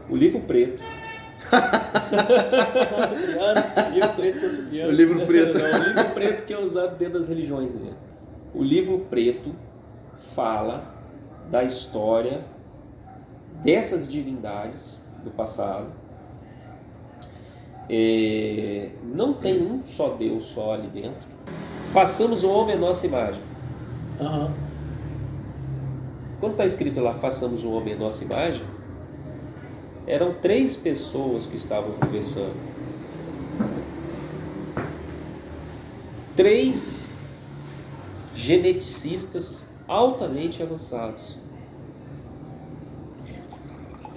O livro preto. São Cipriano, livro preto São Cipriano. O livro preto. Não, o livro preto que é usado dentro das religiões mesmo. O livro preto fala da história dessas divindades do passado. Não tem um só Deus só ali dentro. Façamos o homem à nossa imagem. Uhum. Quando está escrito lá, façamos o homem à nossa imagem, eram 3 pessoas que estavam conversando. 3 geneticistas altamente avançados.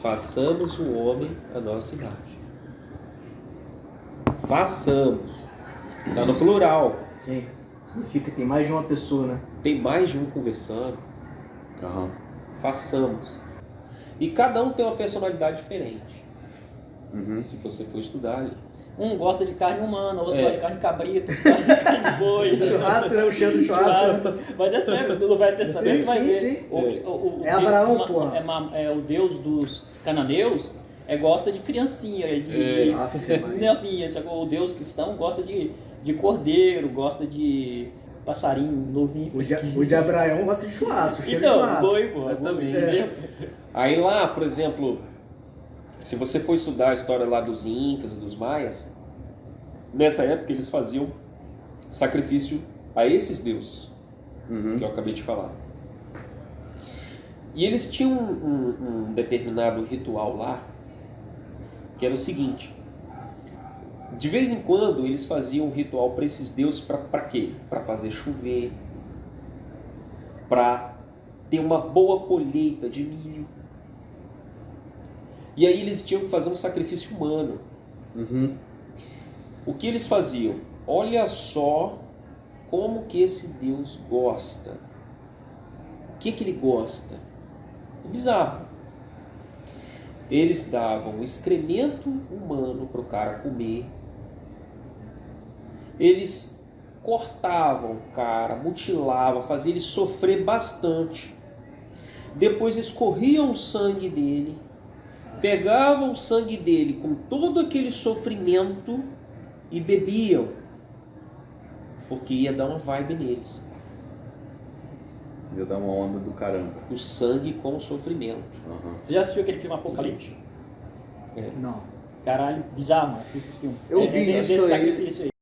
Façamos o homem à nossa imagem. Façamos. Está no plural. Sim. Significa que tem mais de uma pessoa, né? Tem mais de um conversando. Aham. Façamos. E cada um tem uma personalidade diferente. Uhum. Se você for estudar ali. Um gosta de carne humana, outro gosta de carne de cabrito, outro gosta de carne de boi. Churrasco, né? O cheiro do churrasco. Mas é sério, no Velho Testamento você vai ver. Sim. O É Abraão, porra. É o Deus dos cananeus, gosta de criancinha, de novinha. O Deus cristão gosta de cordeiro, gosta de passarinho novinho. O de Abraão gosta de churrasco, cheiro de Então, churrasco. boi, pô. Exatamente. Aí lá, por exemplo, se você for estudar a história lá dos Incas e dos Maias, nessa época eles faziam sacrifício a esses deuses, que eu acabei de falar. E eles tinham um determinado ritual lá, que era o seguinte: de vez em quando eles faziam um ritual para esses deuses, para quê? Para fazer chover, para ter uma boa colheita de milho. E aí eles tinham que fazer um sacrifício humano. O que eles faziam? Olha só como que esse Deus gosta. O que ele gosta? É bizarro. Eles davam excremento humano para o cara comer. Eles cortavam o cara, mutilavam, faziam ele sofrer bastante. Depois escorriam o sangue dele, pegavam o sangue dele com todo aquele sofrimento e bebiam, porque ia dar uma vibe neles. Ia dar uma onda do caramba. O sangue com o sofrimento. Você já assistiu aquele filme Apocalipse? Não. Caralho, bizarro, mano. Assista esse filme. Eu vi isso desse aí. sacrifício aí.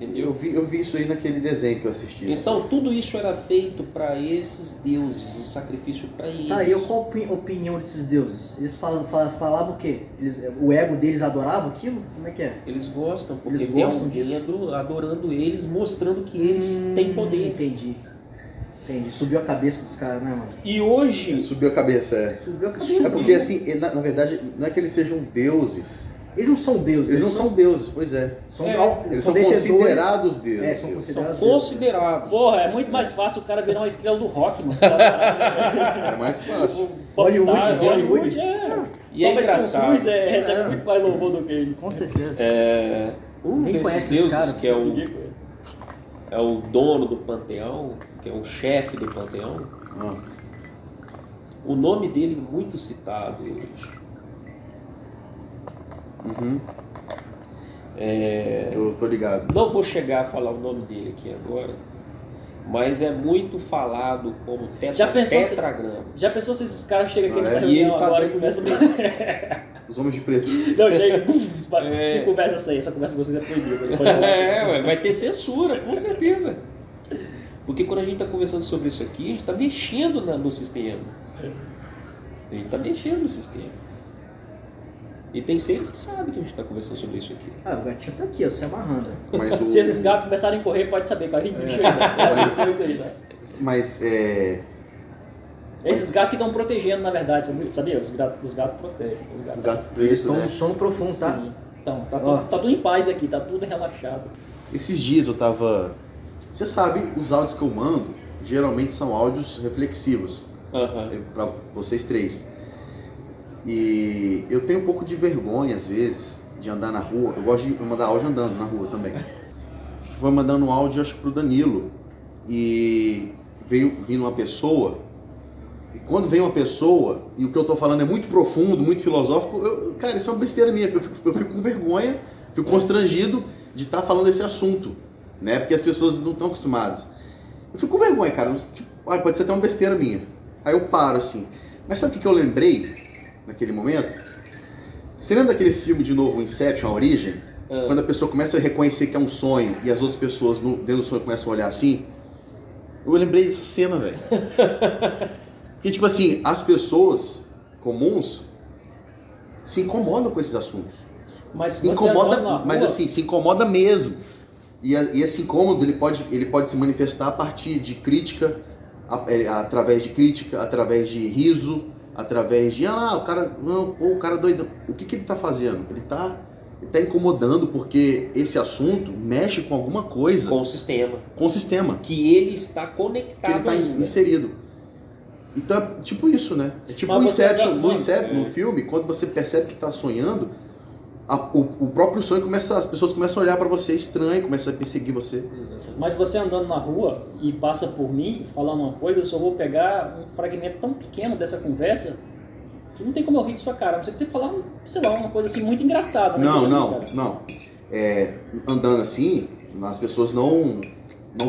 Entendeu? Eu vi isso aí naquele desenho que eu assisti. Então tudo isso era feito para esses deuses, em sacrifício para eles. Tá, e qual a opinião desses deuses? Eles falavam o quê? O ego deles adorava aquilo? Como é que é? Eles gostam, porque Eles tem gostam alguém adorando eles, mostrando que eles têm poder. Entendi. Subiu a cabeça dos caras, né, mano? E hoje... Subiu a cabeça, Subiu a cabeça. É porque assim, na verdade, não é que eles sejam deuses. Eles não são deuses. Eles não são deuses, pois é. Eles são detentores. considerados deuses. São São considerados. considerados. Porra, é muito mais fácil o cara virar uma estrela do rock, mano. Sabe? É mais fácil. Hollywood. E é engraçado. Tom Cruise recebe muito mais louvor do que eles. Com certeza. Um Ninguém desses conhece esse deuses, cara. que é o dono do panteão, que é o chefe do panteão, o nome dele é muito citado hoje. Eu tô ligado. Não vou chegar a falar o nome dele aqui agora, mas é muito falado como tetragrama. Já pensou se esses caras chegam aqui nessa E reunião ele tá agora e dentro começam Os homens de preto. Não, chega e conversa essa aí. Essa conversa com vocês é proibida. Vai ter censura, com certeza. Porque quando a gente está conversando sobre isso aqui, a gente está mexendo no sistema. A gente está mexendo no sistema. E tem seres que sabem que a gente está conversando sobre isso aqui. O gatinho tá aqui, ó, se amarrando. Mas Se esses gatos começarem a correr, pode saber que a gente bicho ainda. Mas Esses gatos que estão protegendo, na verdade, sabia? Os gatos protegem. Os O gatos. gato Eles preto, estão né? no sono profundo, tá? Sim. Então, Ó. tá tudo em paz aqui, tá tudo relaxado. Esses dias eu tava... Você sabe, os áudios que eu mando, geralmente são áudios reflexivos. Aham. Para vocês três. E eu tenho um pouco de vergonha, às vezes, de andar na rua. Eu gosto de mandar áudio andando na rua também. Vou mandando um áudio, acho que pro Danilo. E vindo uma pessoa. E quando vem uma pessoa, e o que eu tô falando é muito profundo, muito filosófico, cara, isso é uma besteira minha. Eu fico com vergonha, fico constrangido de estar falando esse assunto, né? Porque as pessoas não estão acostumadas. Eu fico com vergonha, cara. Tipo, pode ser até uma besteira minha. Aí eu paro assim. Mas sabe o que eu lembrei naquele momento? Você lembra daquele filme de novo, Inception, A Origem? Quando a pessoa começa a reconhecer que é um sonho e as outras pessoas dentro do sonho começam a olhar assim? Eu lembrei dessa cena, velho. Porque, tipo assim, as pessoas comuns se incomodam com esses assuntos. Mas Incomoda, você andando na rua, mas assim, se incomoda mesmo. E esse incômodo ele pode se manifestar a partir de crítica, através de crítica, através de riso, através de o cara doido. O que ele tá fazendo? Ele tá incomodando porque esse assunto mexe com alguma coisa, Com o sistema. com o sistema Que ele está que conectado ele tá ainda. inserido. Então é tipo isso, né? É tipo Mas o você Inception. não- No Inception, no filme, quando você percebe que tá sonhando, o próprio sonho as pessoas começam a olhar pra você estranho, começam a perseguir você. Exatamente. Mas você andando na rua e passa por mim falando uma coisa, eu só vou pegar um fragmento tão pequeno dessa conversa que não tem como eu rir de sua cara. A não ser que você falar, sei lá, uma coisa assim muito engraçada. Né, Não. Andando assim, as pessoas não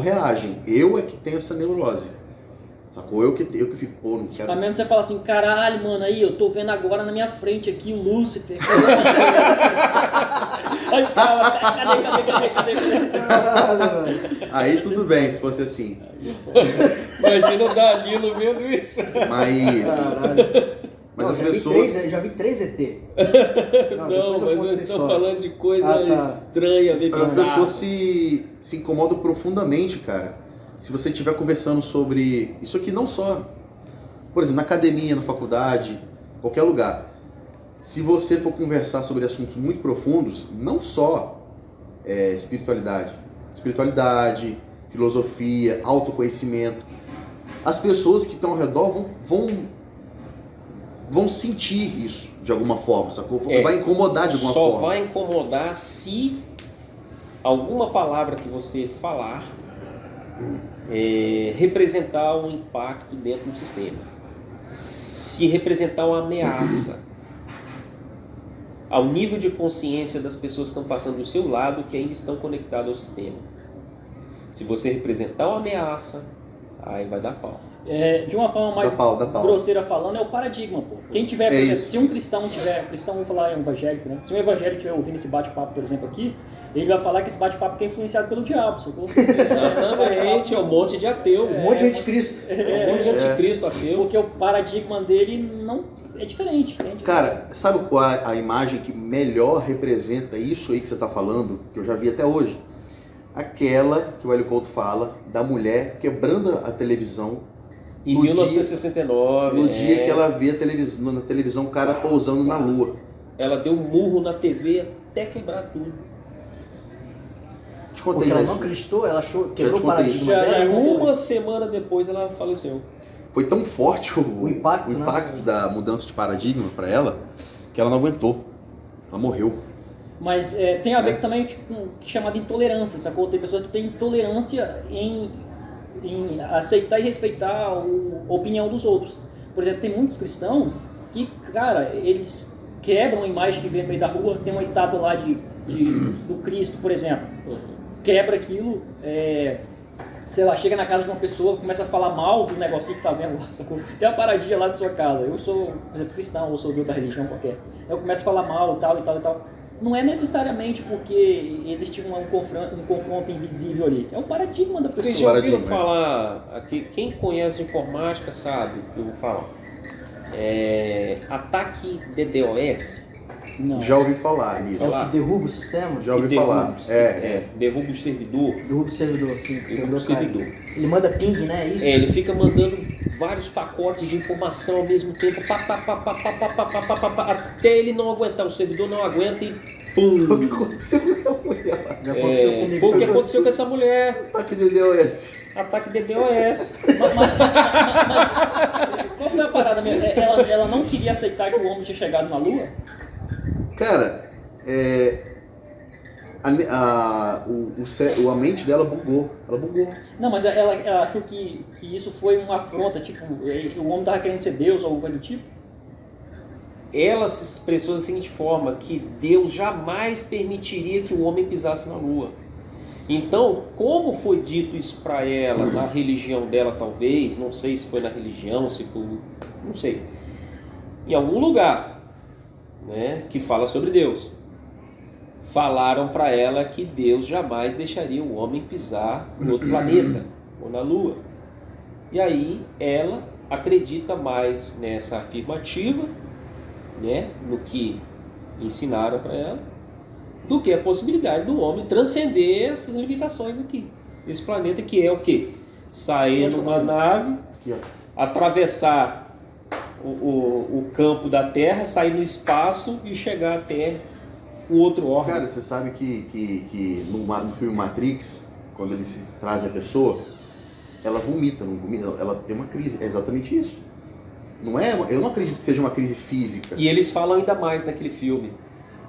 reagem. Eu é que tenho essa neurose. Sacou? Eu que fico, pô, não quero. A menos você fala assim, caralho, mano, aí eu tô vendo agora na minha frente aqui o Lúcifer. Aí, cadê? Caralho, velho. Aí tudo bem, se fosse assim. Imagina o Danilo vendo isso. Mas Caralho. Mas Não, as já vi pessoas. três, já vi 3 ET. Não, depois mas eu conto essa estou história. falando de coisa Ah, tá. estranha, meio As bizarra. pessoas se incomodam profundamente, cara. Se você estiver conversando sobre isso aqui, não só, por exemplo, na academia, na faculdade, qualquer lugar. Se você for conversar sobre assuntos muito profundos, não só espiritualidade, filosofia, autoconhecimento, as pessoas que estão ao redor vão sentir isso de alguma forma, sacou? Vai incomodar de alguma Só forma. vai incomodar se alguma palavra que você falar representar um impacto dentro do sistema. Se representar uma ameaça ao nível de consciência das pessoas que estão passando do seu lado, que ainda estão conectadas ao sistema. Se você representar uma ameaça, aí vai dar pau. De uma forma mais Dá pau. grosseira falando, é o paradigma, pô. Quem tiver, por exemplo, se um cristão vamos falar em evangélico, né? Se um evangélico estiver ouvindo esse bate-papo, por exemplo, aqui, ele vai falar que esse bate-papo é influenciado pelo diabo, sacou? Exatamente, é um monte de ateu. Um monte de anticristo. Um monte de anticristo ateu. Porque o paradigma dele não é diferente. Cara, sabe a imagem que melhor representa isso aí que você está falando, que eu já vi até hoje? Aquela que o Hélio Couto fala, da mulher quebrando a televisão. Em No 1969. No dia que ela vê na televisão o cara pousando na lua. Ela deu um murro na TV até quebrar tudo. Te contei Porque ela isso. não acreditou, ela achou, te quebrou o contei paradigma isso. dela. Uma semana depois ela faleceu. Foi tão forte o impacto, né? da mudança de paradigma para ela, que ela não aguentou. Ela morreu. Mas tem a ver também com o que é chamado intolerância, sacou? Tem pessoas que têm intolerância em aceitar e respeitar a opinião dos outros. Por exemplo, tem muitos cristãos que, cara, eles quebram a imagem que vê no meio da rua, tem uma estátua lá do Cristo, por exemplo. Quebra aquilo, sei lá, chega na casa de uma pessoa, começa a falar mal do negocinho que tá vendo lá, sacou? Tem uma paradinha lá de sua casa, eu sou, por exemplo, cristão, ou sou de outra religião qualquer. Eu começo a falar mal, tal e tal e tal. Não é necessariamente porque existe um confronto invisível ali. É o paradigma da pessoa. Vocês já ouviram Paradigma, falar, aqui, quem conhece informática sabe o que eu vou falar. Ataque DDoS. Não. Já ouvi falar nisso. É o que derruba o sistema? Já ouvi Que falar. derruba, derruba o servidor. Derruba o servidor, sim. O Derruba o servidor cai. servidor. Ele manda ping, né? É isso? Ele fica mandando vários pacotes de informação ao mesmo tempo, até ele não aguentar, o servidor não aguenta e pum! O que aconteceu com a mulher lá? Já aconteceu comigo. Foi o que aconteceu com essa mulher. Ataque de DDoS. Ataque DDoS. Qual foi a parada mesmo? Ela não queria aceitar que o homem tinha chegado na Lua? Cara, a mente dela bugou. Ela bugou. Não, mas ela achou que isso foi uma afronta, tipo, o homem tava querendo ser Deus ou algo do tipo? Ela se expressou da seguinte forma, que Deus jamais permitiria que o homem pisasse na Lua. Então, como foi dito isso para ela, na religião dela talvez, não sei se foi na religião, se foi, não sei, em algum lugar, né, que fala sobre Deus, falaram para ela que Deus jamais deixaria o homem pisar no outro planeta ou na Lua. E aí ela acredita mais nessa afirmativa, né, no que ensinaram para ela, do que a possibilidade do homem transcender essas limitações aqui. Esse planeta que é o quê? Sair numa nave, Aqui, ó. atravessar o campo da Terra, sair no espaço e chegar até o outro órgão. Cara, você sabe que no filme Matrix, quando ele se traz a pessoa, ela vomita, não vomita, ela tem uma crise. É exatamente isso. Não é, eu não acredito que seja uma crise física. E eles falam ainda mais naquele filme.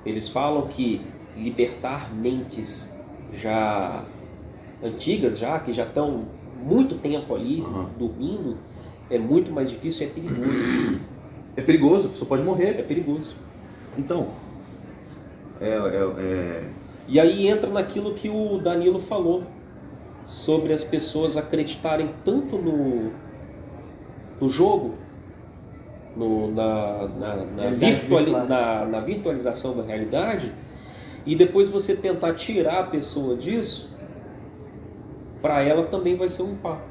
Eles falam que libertar mentes já antigas, que já estão muito tempo ali dormindo, é muito mais difícil e é perigoso. É perigoso, a pessoa pode morrer. É perigoso. Então, E aí entra naquilo que o Danilo falou, sobre as pessoas acreditarem tanto no jogo, na virtualização da realidade, e depois você tentar tirar a pessoa disso, para ela também vai ser um impacto.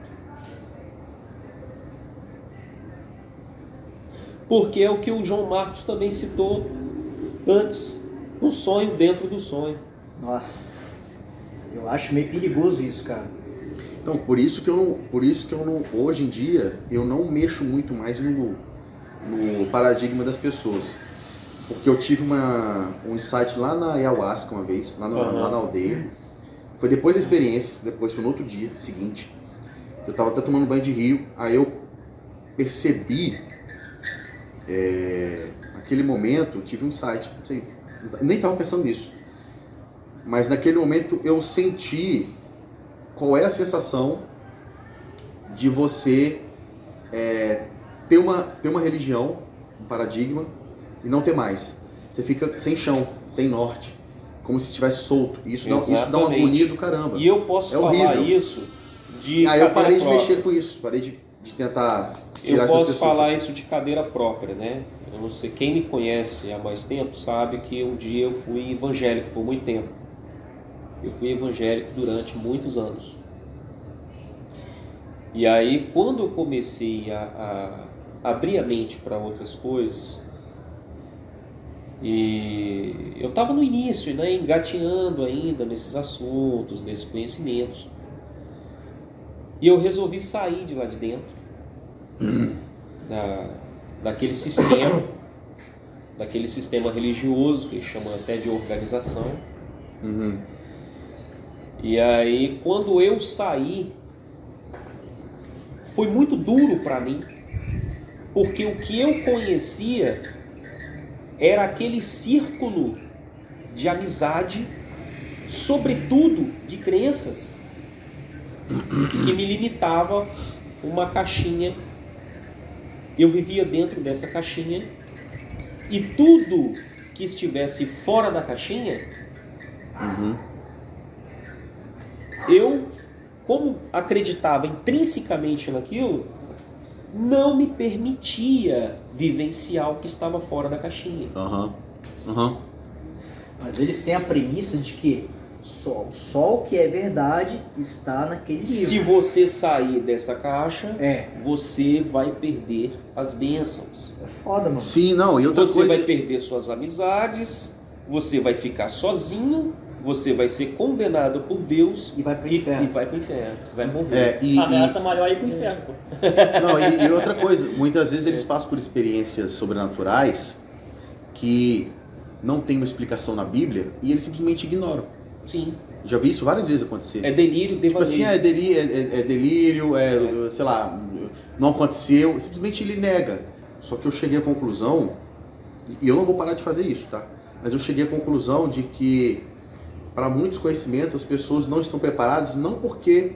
Porque é o que o João Marcos também citou antes, um sonho dentro do sonho. Nossa, eu acho meio perigoso isso, cara. então por isso que eu não, hoje em dia, eu não mexo muito mais no paradigma das pessoas. Porque eu tive um insight lá na Ayahuasca uma vez, lá na aldeia. Foi depois da experiência, depois foi no outro dia seguinte. Eu estava até tomando banho de rio, aí eu percebi, naquele momento, eu tive um insight, não sei, nem estava pensando nisso. Mas naquele momento eu senti qual é a sensação de você ter uma religião, um paradigma, e não ter mais. Você fica sem chão, sem norte, como se estivesse solto. E isso dá uma agonia do caramba. E eu posso falar horrível. isso de Aí eu parei de própria. mexer com isso, parei de tentar Eu tirar posso essas pessoas. falar isso de cadeira própria, né? Eu não sei, quem me conhece há mais tempo sabe que um dia eu fui evangélico por muito tempo. Eu fui evangélico durante muitos anos. E aí, quando eu comecei a abrir a mente para outras coisas, e eu estava no início, né, engateando ainda nesses assuntos, nesses conhecimentos, e eu resolvi sair de lá de dentro, daquele sistema religioso, que eles chamam até de organização. E aí, quando eu saí, foi muito duro para mim, porque o que eu conhecia era aquele círculo de amizade, sobretudo de crenças, que me limitava uma caixinha. Eu vivia dentro dessa caixinha, e tudo que estivesse fora da caixinha, eu, como acreditava intrinsecamente naquilo, não me permitia vivenciar o que estava fora da caixinha. Mas eles têm a premissa de que Só o que é verdade está naquele livro. Se você sair dessa caixa, É. você vai perder as bênçãos. É foda, mano. Sim, não, e outra Você coisa... vai perder suas amizades, você vai ficar sozinho, você vai ser condenado por Deus E vai pro e inferno. vai pro inferno, vai morrer. A ameaça maior é ir pro inferno, pô. Não, e outra coisa, muitas vezes eles passam por experiências sobrenaturais que não tem uma explicação na Bíblia e eles simplesmente ignoram. Sim. Já vi isso várias vezes acontecer. É delírio, Tipo devaneio. assim, é delírio, sei lá, não aconteceu, simplesmente ele nega. Só que eu cheguei à conclusão, e eu não vou parar de fazer isso, tá? Mas eu cheguei à conclusão de que para muitos conhecimentos as pessoas não estão preparadas, não porque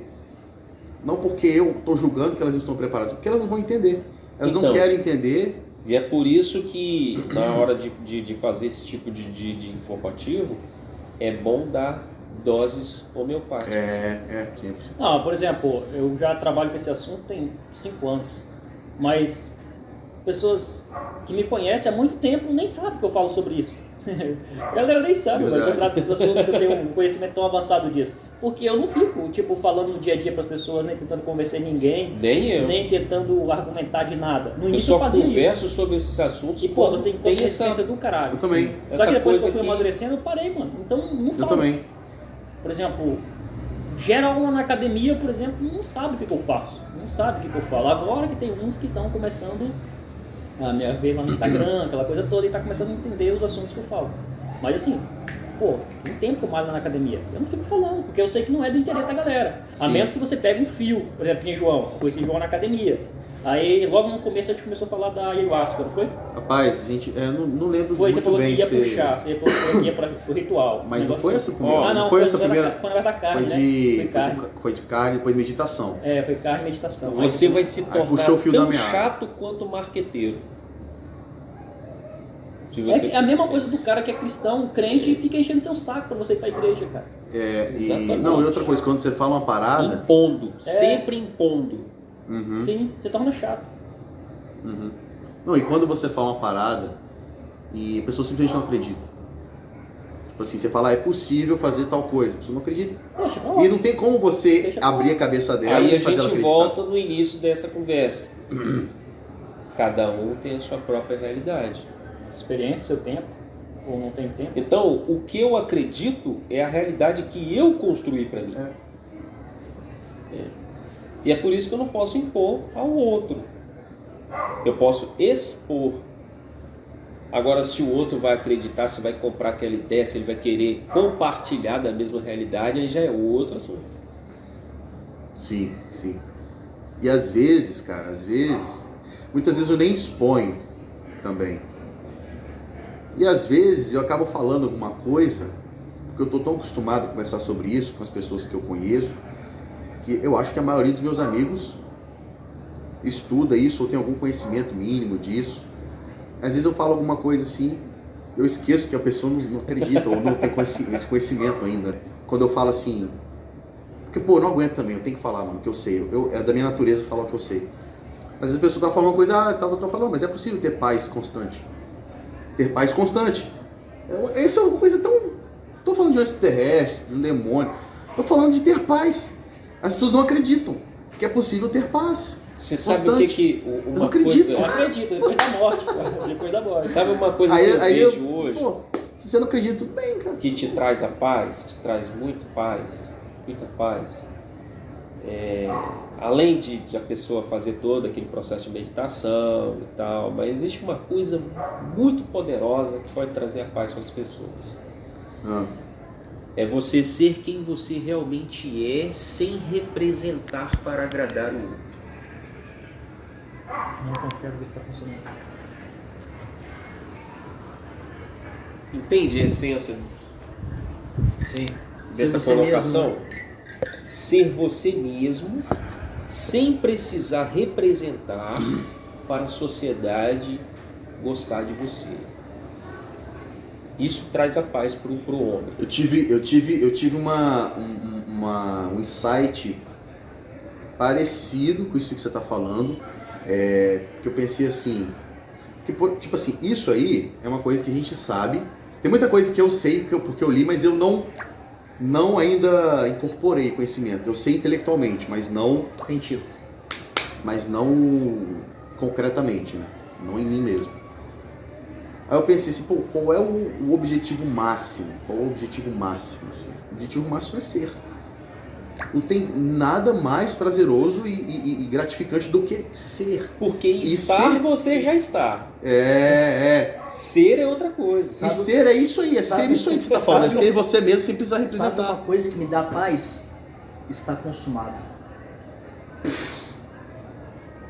eu estou julgando que elas não estão preparadas, porque elas não vão entender. Elas não Então, querem entender. E é por isso que na hora de fazer esse tipo de informativo, é bom dar doses homeopáticas. Sempre. Não, por exemplo, eu já trabalho com esse assunto tem 5 anos, mas pessoas que me conhecem há muito tempo nem sabem que eu falo sobre isso. A galera nem sabe, mas eu trato desses assuntos que eu tenho um conhecimento tão avançado disso. Porque eu não fico, tipo, falando no dia a dia para as pessoas, nem tentando convencer ninguém, Nem eu. nem tentando argumentar de nada. No Eu início só eu fazia converso isso. sobre esses assuntos E, pô, quando você encontra tem resistência do caralho. Eu também. Só Essa que depois que coisa eu fui que- amadurecendo, eu parei, mano. Então, não falo. Eu também. Por exemplo, geral na academia, por exemplo, não sabe o que eu faço. Não sabe o que eu falo. Agora que tem uns que estão começando a me ver lá no Instagram, aquela coisa toda, e tá começando a entender os assuntos que eu falo. Mas assim, pô, tem tempo que eu malho na academia. Eu não fico falando, porque eu sei que não é do interesse da galera. A Sim. menos que você pegue um fio, por exemplo, que nem João. Eu conheci João na academia. Aí, logo no começo, a gente começou a falar da ayahuasca, não foi? Rapaz, gente, não lembro Foi, você muito falou bem que ia se... puxar, você falou que ia pro ritual. Mas Um não negócio foi assim. essa primeira. Ah, não, não foi essa o negócio primeira. Foi o negócio da carne, né? Foi de carne, depois meditação. É, foi carne e meditação. Você vai se Aí tornar puxou o fio da tão meada. chato quanto marqueteiro. Se É você... a mesma coisa do cara que é cristão, crente, e fica enchendo seu saco pra você ir pra igreja, cara. Exatamente. Não, e outra coisa, quando você fala uma parada... Impondo, sempre impondo. Uhum, Sim, você torna chato. uhum. Não, e quando você fala uma parada e a pessoa simplesmente não acredita. Tipo assim, você fala, é possível fazer tal coisa, a pessoa não acredita. Deixa pra lá. E não tem como você Deixa pra abrir lá. a cabeça dela Aí e a fazer ela gente acreditar. volta no início dessa conversa. Cada um tem a sua própria realidade. Experiência, seu tempo, ou não tem tempo. Então, o que eu acredito é a realidade que eu construí para mim. E é por isso que eu não posso impor ao outro. Eu posso expor. Agora, se o outro vai acreditar, se vai comprar aquela ideia, se ele vai querer compartilhar da mesma realidade, aí já é outro assunto. Sim, sim. E às vezes, cara, muitas vezes eu nem exponho também. E às vezes eu acabo falando alguma coisa, porque eu tô tão acostumado a conversar sobre isso com as pessoas que eu conheço, que eu acho que a maioria dos meus amigos estuda isso ou tem algum conhecimento mínimo disso. Às vezes eu falo alguma coisa assim, eu esqueço que a pessoa não acredita ou não tem esse conhecimento ainda. Quando eu falo assim, porque pô, eu não aguento também, eu tenho que falar, mano, o que eu sei. É da minha natureza falar o que eu sei. Às vezes a pessoa tá falando uma coisa, eu tô falando, mas é possível ter paz constante. Ter paz constante. Isso é uma coisa tão... Tô falando de um extraterrestre, de um demônio. Tô falando de ter paz. As pessoas não acreditam que é possível ter paz. Você sabe o que Mas uma eu acredito. Eu coisa... acredito, depois da morte, cara. Depois da morte. Sabe uma coisa que eu vejo hoje? Pô, se você não acredita, tudo bem, cara. Que te traz a paz, te traz muita paz. Além de a pessoa fazer todo aquele processo de meditação e tal, mas existe uma coisa muito poderosa que pode trazer a paz para as pessoas. É você ser quem você realmente é, sem representar para agradar o outro. Não confio que está funcionando. Entende a essência Sim. dessa Ser você colocação? mesmo. Ser você mesmo, sem precisar representar para a sociedade gostar de você. Isso traz a paz para o homem. Eu tive um insight parecido com isso que você está falando, que eu pensei assim, tipo assim, isso aí é uma coisa que a gente sabe. Tem muita coisa que eu sei porque eu li, mas eu não não ainda incorporei conhecimento. Eu sei intelectualmente, mas não concretamente, né? Não em mim mesmo. Aí eu pensei assim, pô, qual é o objetivo máximo? Qual é o objetivo máximo? Assim? O objetivo máximo é ser. Não tem nada mais prazeroso e gratificante do que ser. Porque estar ser... você já está. Ser é outra coisa. E ser é isso aí, ser isso aí que você tá falando. É ser você mesmo sem precisar representar. Sabe uma coisa que me dá paz? Está consumado.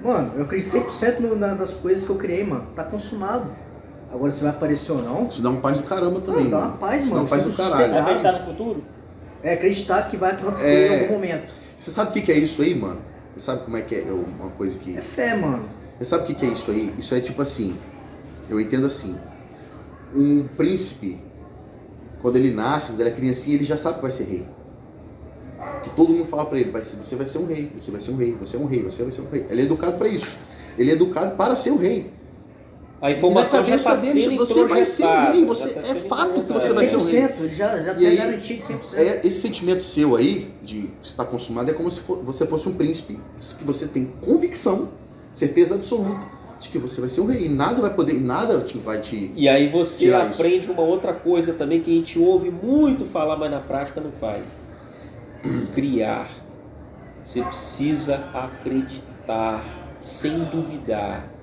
Mano, eu acredito 100% nas coisas que eu criei, mano. Tá consumado. Agora se vai aparecer ou não. Isso dá uma paz do caramba também. Dá uma paz, mano. Dá uma paz do caralho. Acreditar no futuro? É acreditar que vai acontecer em algum momento. Você sabe o que é isso aí, mano? Você sabe como é que é uma coisa que... É fé, mano. Você sabe o que é isso aí? Isso é tipo assim, eu entendo assim, um príncipe, quando ele nasce, quando ele é criancinha, ele já sabe que vai ser rei. Que todo mundo fala pra ele, você vai ser um rei, você vai ser um rei, você é um rei, você vai ser um rei. Ele é educado pra isso. Ele é educado para ser o rei. A informação já está sendo você vai ser o rei, é fato que você vai ser o rei. 100%, ele já tem garantia de 100%. Esse sentimento seu aí, de estar consumado, é como se você fosse um príncipe, que você tem convicção, certeza absoluta, de que você vai ser o rei. E nada vai poder, vai te... E aí você tirar aprende isso. Uma outra coisa também que a gente ouve muito falar, mas na prática não faz. Criar. Você precisa acreditar, sem duvidar.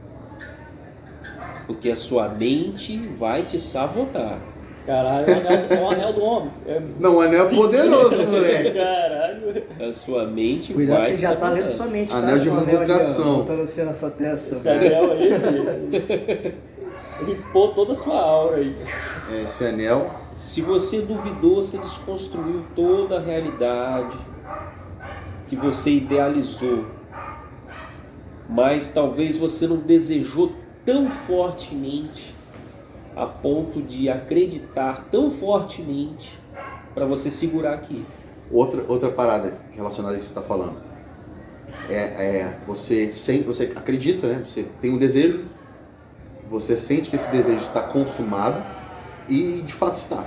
Porque a sua mente vai te sabotar. Caralho, é o anel do homem. Não, o anel é poderoso, moleque. Caralho. A sua mente Cuidado vai que te já sabotar. tá lendo sua mente, Anel de invocação. Botando assim na sua testa. Esse anel aí, filho. Limpou toda a sua aura aí. Esse anel... Se você duvidou, você desconstruiu toda a realidade que você idealizou. Mas talvez você não desejou tão fortemente a ponto de acreditar tão fortemente para você segurar aqui. Outra parada relacionada a isso que você está falando. Você acredita, né? Você tem um desejo, você sente que esse desejo está consumado e de fato está.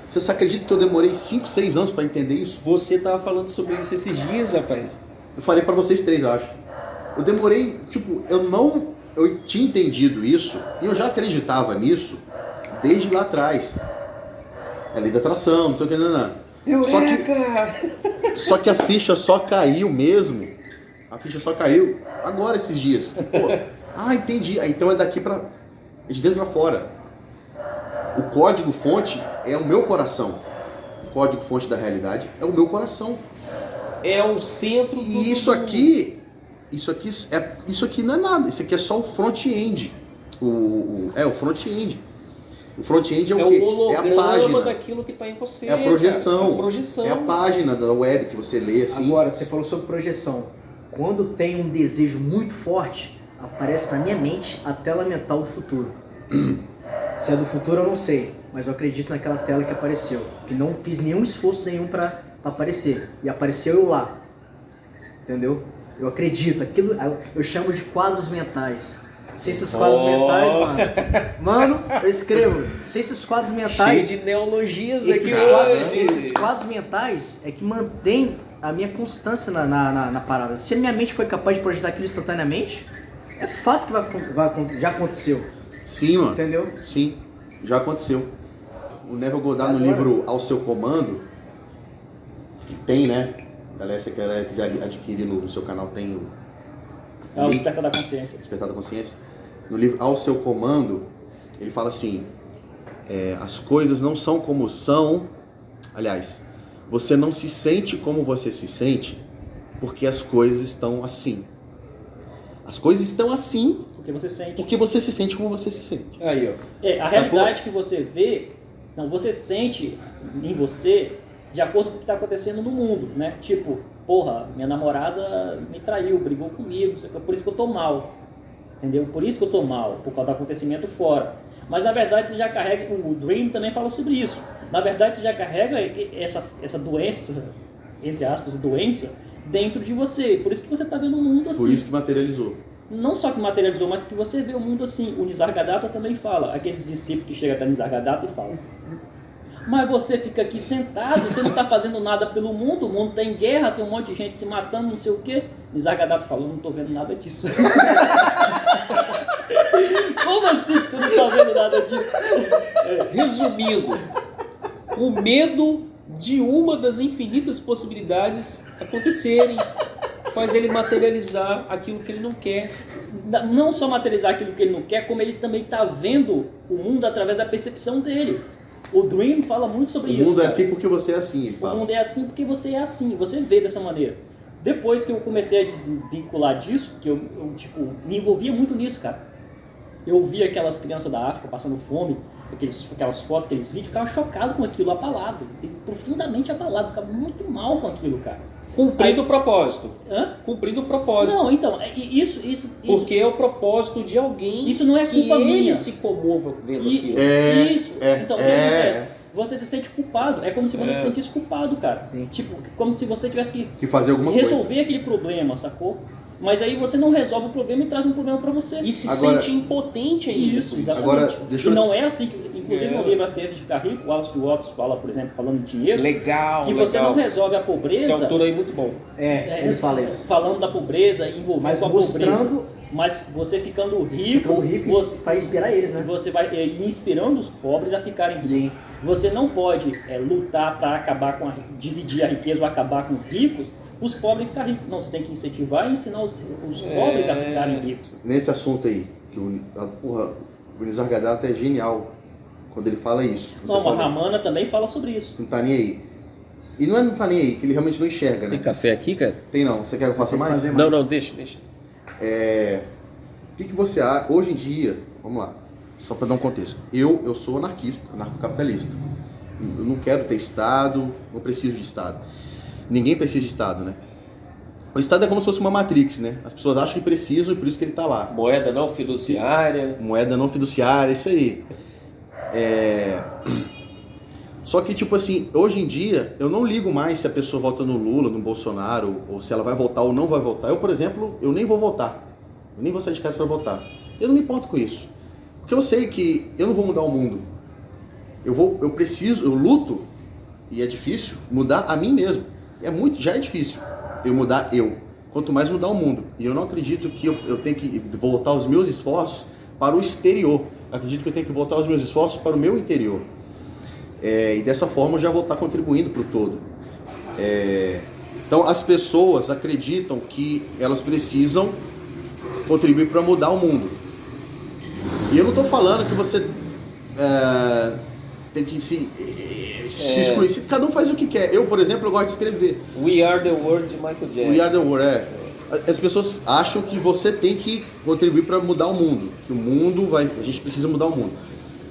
Você acredita que eu demorei 5, 6 anos para entender isso? Você estava falando sobre isso esses dias, rapaz. Eu falei para vocês 3, eu acho. Eu demorei, eu tinha entendido isso e eu já acreditava nisso desde lá atrás. É lei da atração, não sei o que, não. Só que a ficha só caiu mesmo. A ficha só caiu agora, esses dias. Pô, entendi. Então é daqui pra... de dentro pra fora. O código-fonte é o meu coração. O código-fonte da realidade é o meu coração. É o centro do... E isso aqui não é nada. Isso aqui é só o front-end. O front-end. O front-end é o quê? É o holograma a página daquilo que está em você. É a projeção. Cara. É a projeção. É a página da web que você lê assim. Agora, você falou sobre projeção. Quando tem um desejo muito forte, aparece na minha mente a tela mental do futuro. Se é do futuro eu não sei, mas eu acredito naquela tela que apareceu. Que não fiz nenhum esforço nenhum para aparecer. E apareceu eu lá. Entendeu? Eu acredito. Aquilo eu chamo de quadros mentais. Se esses quadros mentais, mano, eu escrevo. Se esses quadros mentais... Cheio de neologias esses aqui quadros, hoje. Esses quadros mentais é que mantém a minha constância na parada. Se a minha mente foi capaz de projetar aquilo instantaneamente, é fato que já aconteceu. Sim, mano. Entendeu? Sim, já aconteceu. O Neville Goddard, no livro Ao Seu Comando, que tem, né? Galera, se você quiser adquirir no seu canal, tem o... É o Despertar da Consciência. Despertar da Consciência. No livro Ao Seu Comando, ele fala assim, as coisas não são como são, aliás, você não se sente como você se sente, porque as coisas estão assim. As coisas estão assim porque você sente. Porque você se sente como você se sente. Aí, ó. A realidade que você vê, não, você sente em você de acordo com o que está acontecendo no mundo, né? Tipo, porra, minha namorada me traiu, brigou comigo, por isso que eu tô mal. Entendeu? Por isso que eu tô mal, por causa do acontecimento fora. Mas na verdade você já carrega, o Dream também fala sobre isso. Na verdade você já carrega essa doença, entre aspas, doença, dentro de você. Por isso que você está vendo o mundo assim. Por isso que materializou. Não só que materializou, mas que você vê o mundo assim. O Nisargadatta também fala. Aqueles discípulos que chegam até Nisargadatta e falam: Mas você fica aqui sentado, você não está fazendo nada pelo mundo, o mundo está em guerra, tem um monte de gente se matando, não sei o quê. Nisargadatta falou, não estou vendo nada disso. Como assim que você não está vendo nada disso? Resumindo, o medo de uma das infinitas possibilidades acontecerem faz ele materializar aquilo que ele não quer. Não só materializar aquilo que ele não quer, como ele também está vendo o mundo através da percepção dele. O Dream fala muito sobre isso. O mundo é cara. assim porque você é assim, ele O fala. mundo é assim porque você é assim, você vê dessa maneira. Depois que eu comecei a desvincular disso, que eu tipo, me envolvia muito nisso, cara. Eu via aquelas crianças da África passando fome, aquelas fotos, aqueles vídeos, ficava chocado com aquilo, abalado, profundamente abalado, ficava muito mal com aquilo, cara. Cumprindo o propósito. Hã? Cumprindo o propósito. Não, então, isso Porque é o propósito de alguém isso não é culpa que minha. ele se comova vendo aquilo. Então, o que acontece? Você se sente culpado, é como se você se sentisse culpado, cara. Sim. Tipo, como se você tivesse Que fazer alguma resolver coisa. aquele problema, sacou? Mas aí você não resolve o problema e traz um problema pra você. E se Agora- sente impotente ainda. Isso, por exatamente. Agora, deixa eu- E não é assim, que, inclusive no livro A Ciência de Ficar Rico, o Alice Watts fala, por exemplo, falando de dinheiro, Legal, que você legal. não resolve a Esse pobreza autor aí é muito bom. Ele fala isso. falando da pobreza, envolvendo Mas com a pobreza. mostrando, Mas você ficando rico, você, para inspirar eles, né? você vai inspirando os pobres a ficarem ricos. Sim. Você não pode lutar para acabar com dividir a riqueza ou acabar com os ricos, os pobres ficarem ricos. Não, você tem que incentivar e ensinar os pobres a ficarem ricos. Nesse assunto aí, que o Nisargadatta é genial quando ele fala isso. Você Não, o falou, Ramana também fala sobre isso. não tá nem aí. E não tá nem aí, que ele realmente não enxerga, né? Tem café aqui, cara? Tem não. Você quer que eu faça Tem que mais? fazer Não, deixa. O que você acha, hoje em dia, vamos lá, só para dar um contexto. Eu sou anarquista, anarcocapitalista. Eu não quero ter Estado, não preciso de Estado. Ninguém precisa de Estado, né? O Estado é como se fosse uma Matrix, né? As pessoas acham que precisam e por isso que ele está lá. Moeda não fiduciária. Moeda não fiduciária, isso aí. Só que, tipo assim, hoje em dia, eu não ligo mais se a pessoa vota no Lula, no Bolsonaro, ou se ela vai votar ou não vai votar. Eu, por exemplo, eu nem vou votar. Eu nem vou sair de casa para votar. Eu não me importo com isso. Porque eu sei que eu não vou mudar o mundo. Eu luto, e é difícil, mudar a mim mesmo. Já é difícil eu mudar eu. Quanto mais mudar o mundo. E eu não acredito que eu tenho que voltar os meus esforços para o exterior. Eu acredito que eu tenho que voltar os meus esforços para o meu interior. E dessa forma eu já vou estar contribuindo para o todo. Então as pessoas acreditam que elas precisam contribuir para mudar o mundo. E eu não estou falando que você tem que se excluir. Cada um faz o que quer. Eu, por exemplo, eu gosto de escrever. We Are the World de Michael Jackson. We Are the World, As pessoas acham que você tem que contribuir para mudar o mundo. Que a gente precisa mudar o mundo.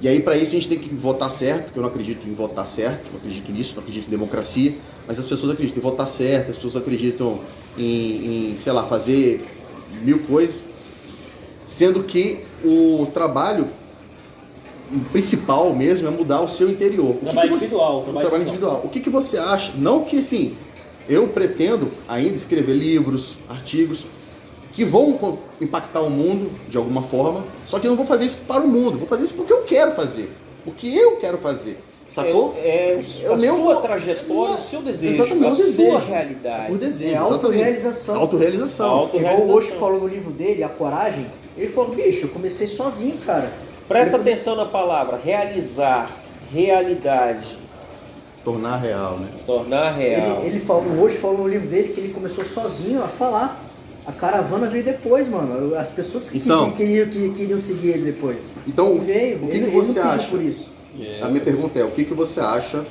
E aí, para isso, a gente tem que votar certo, porque eu não acredito em votar certo, não acredito nisso, não acredito em democracia, mas as pessoas acreditam em votar certo, as pessoas acreditam em sei lá, fazer 1000 coisas, sendo que o trabalho principal mesmo é mudar o seu interior. O trabalho individual. O que você acha? Não que, assim, eu pretendo ainda escrever livros, artigos, que vão impactar o mundo de alguma forma, só que eu não vou fazer isso para o mundo, vou fazer isso porque eu quero fazer, porque eu quero fazer, sacou? Sua trajetória, o seu desejo, exatamente, a o sua desejo. realidade. O desejo, É autorrealização. Autorrealização. Igual o Osho falou no livro dele, A Coragem, ele falou, bicho, eu comecei sozinho, cara. Presta atenção na palavra, realizar, realidade, Tornar real, né? tornar real. O Osho falou no livro dele que ele começou sozinho a falar. A caravana veio depois, mano. As pessoas que queriam seguir ele depois. Então, Ele veio. o que ele você não pediu acha? por isso. A minha pergunta é, o que você acha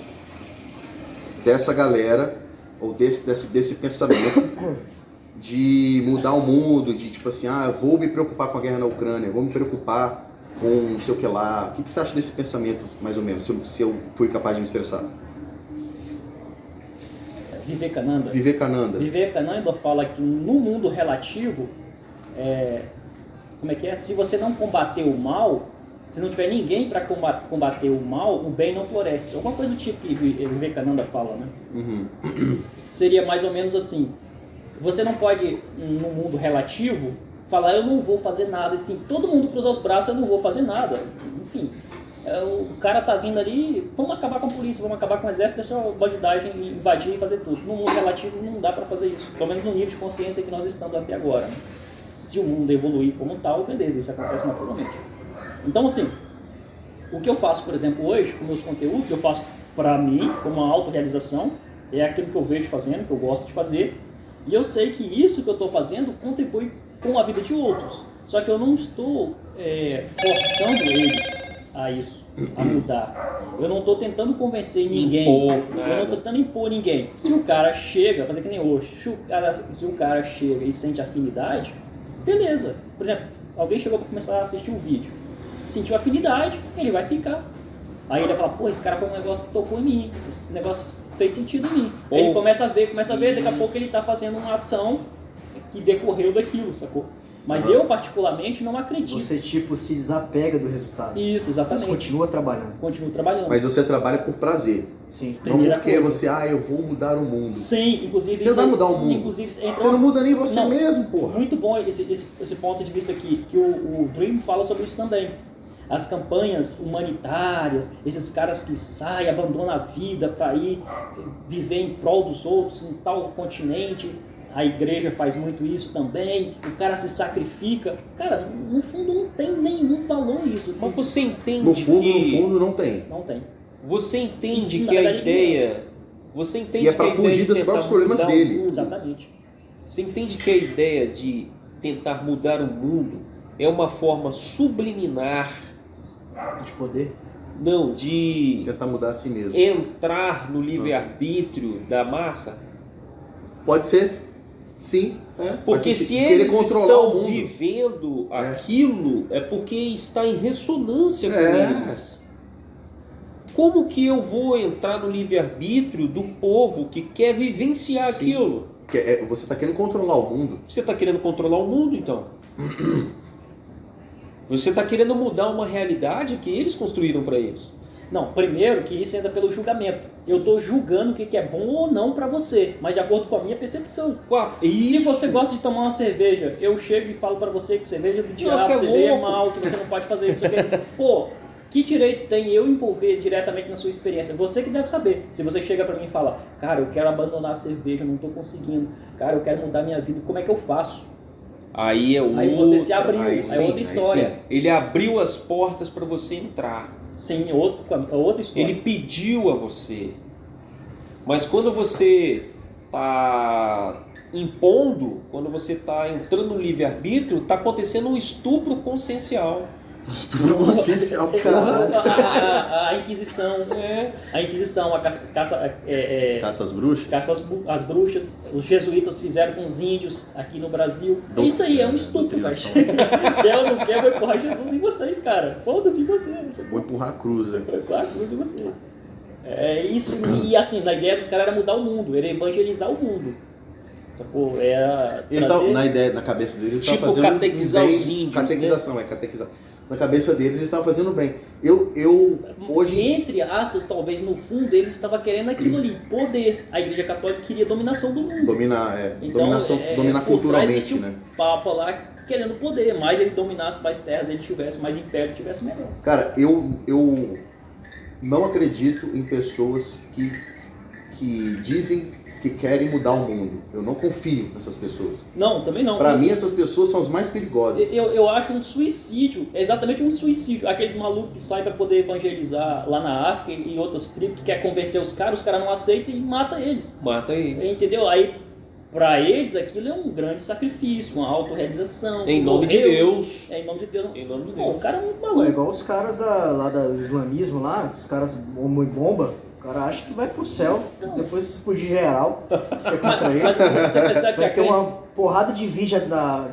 dessa galera, ou desse pensamento de mudar o mundo, de tipo assim, vou me preocupar com a guerra na Ucrânia, vou me preocupar com não sei o que lá. O que você acha desse pensamento, mais ou menos, se eu fui capaz de me expressar? Vivekananda fala que no mundo relativo, se você não combater o mal, se não tiver ninguém para combater o mal, o bem não floresce. Alguma coisa do tipo que Vivekananda fala, né? Uhum. Seria mais ou menos assim. Você não pode, no mundo relativo, falar eu não vou fazer nada. Assim, todo mundo cruzar os braços, eu não vou fazer nada. Enfim, O cara tá vindo ali, vamos acabar com a polícia, vamos acabar com o exército, deixa a bandidagem invadir e fazer tudo. No mundo relativo não dá para fazer isso, pelo menos no nível de consciência que nós estamos até agora. Né? Se o mundo evoluir como tal, beleza, isso acontece naturalmente. Então, assim, o que eu faço, por exemplo, hoje, com meus conteúdos, eu faço para mim, como uma autorrealização, é aquilo que eu vejo fazendo, que eu gosto de fazer, e eu sei que isso que eu estou fazendo contribui com a vida de outros. Só que eu não estou forçando eles a isso, a mudar. Eu não estou tentando convencer ninguém. Eu não estou tentando impor ninguém. Se o cara chega, fazer que nem hoje, se o cara chega e sente afinidade, beleza. Por exemplo, alguém chegou para começar a assistir um vídeo, sentiu afinidade, ele vai ficar. Aí ele vai falar, pô, esse cara foi um negócio que tocou em mim, esse negócio fez sentido em mim. Ele começa a ver, daqui a pouco ele está fazendo uma ação que decorreu daquilo, sacou? Mas eu, particularmente, não acredito. Você, tipo, se desapega do resultado. Isso, exatamente. Mas continua trabalhando. Continua trabalhando. Mas você trabalha por prazer. Sim. Não porque você, eu vou mudar o mundo. Sim, inclusive... Você vai mudar o mundo. Inclusive, você não muda nem você mesmo, porra. Muito bom esse ponto de vista aqui, que o Dream fala sobre isso também. As campanhas humanitárias, esses caras que saem, abandonam a vida para ir viver em prol dos outros em tal continente... A igreja faz muito isso também, o cara se sacrifica. Cara, no fundo não tem nenhum valor isso. Assim. Mas você entende no fundo não tem. Não tem. Você entende que a ideia... Você entende e é para fugir dos próprios problemas dele. Exatamente. Você entende que a ideia de tentar mudar o mundo é uma forma subliminar... De poder? Não, de... Tentar mudar a si mesmo. Entrar no livre-arbítrio da massa? Pode ser. Sim, porque se eles estão vivendo aquilo, é porque está em ressonância com eles. Como que eu vou entrar no livre-arbítrio do povo que quer vivenciar aquilo? Você está querendo controlar o mundo. Você está querendo controlar o mundo, então? Você está querendo mudar uma realidade que eles construíram para eles. Não, primeiro que isso entra pelo julgamento. Eu estou julgando o que é bom ou não para você, mas de acordo com a minha percepção. Se você gosta de tomar uma cerveja, eu chego e falo para você que cerveja é do diabo, cerveja é mal, que você não pode fazer isso. Pô, que direito tem eu envolver diretamente na sua experiência? Você que deve saber. Se você chega para mim e fala, cara, eu quero abandonar a cerveja, não estou conseguindo. Cara, eu quero mudar minha vida, como é que eu faço? Aí você se abriu, aí outra história. Ele abriu as portas para você entrar. Sim, outra história. Ele pediu a você. Mas quando você está impondo, quando você está entrando no livre-arbítrio, está acontecendo um estupro consciencial. Estupro consciencial, porra. A Inquisição. A Inquisição, a caça às bruxas? Caça às bruxas. Os jesuítas fizeram com os índios aqui no Brasil. Isso aí é um estupro, cara. Quer ou não quer, vou empurrar Jesus em vocês, cara. Foda-se em vocês. Vou empurrar a cruz. Vou empurrar a cruz em você. É isso. E assim, na ideia dos caras era mudar o mundo, era evangelizar o mundo. Sacou? Na ideia, na cabeça deles, tipo estavam fazendo catequizar bem. os índios. Catequização, catequizar. Na cabeça deles, eles estavam fazendo bem. Hoje... Entre aspas, talvez, no fundo, eles estavam querendo aquilo ali, poder. A Igreja Católica queria dominação do mundo. Dominar culturalmente, né? Um papa lá querendo poder. Mais ele dominasse, mais terras ele tivesse, mais império tivesse, melhor. Cara, eu não acredito em pessoas que dizem que querem mudar o mundo. Eu não confio nessas pessoas. Não, também não. Pra mim, essas pessoas são as mais perigosas. Eu acho um suicídio, exatamente um suicídio. Aqueles malucos que saem pra poder evangelizar lá na África e outras tribos que querem convencer os caras não aceitam e mata eles. Mata eles. Entendeu? Aí, pra eles, aquilo é um grande sacrifício, uma autorrealização. Em nome de Deus. Em nome de Deus. Em nome de Deus. O cara é muito maluco. É igual os caras lá do islamismo lá, os caras bomba. O cara acha que vai pro céu, depois se explodir geral, é contra ele. Mas você percebe que vai ter uma porrada de vídeo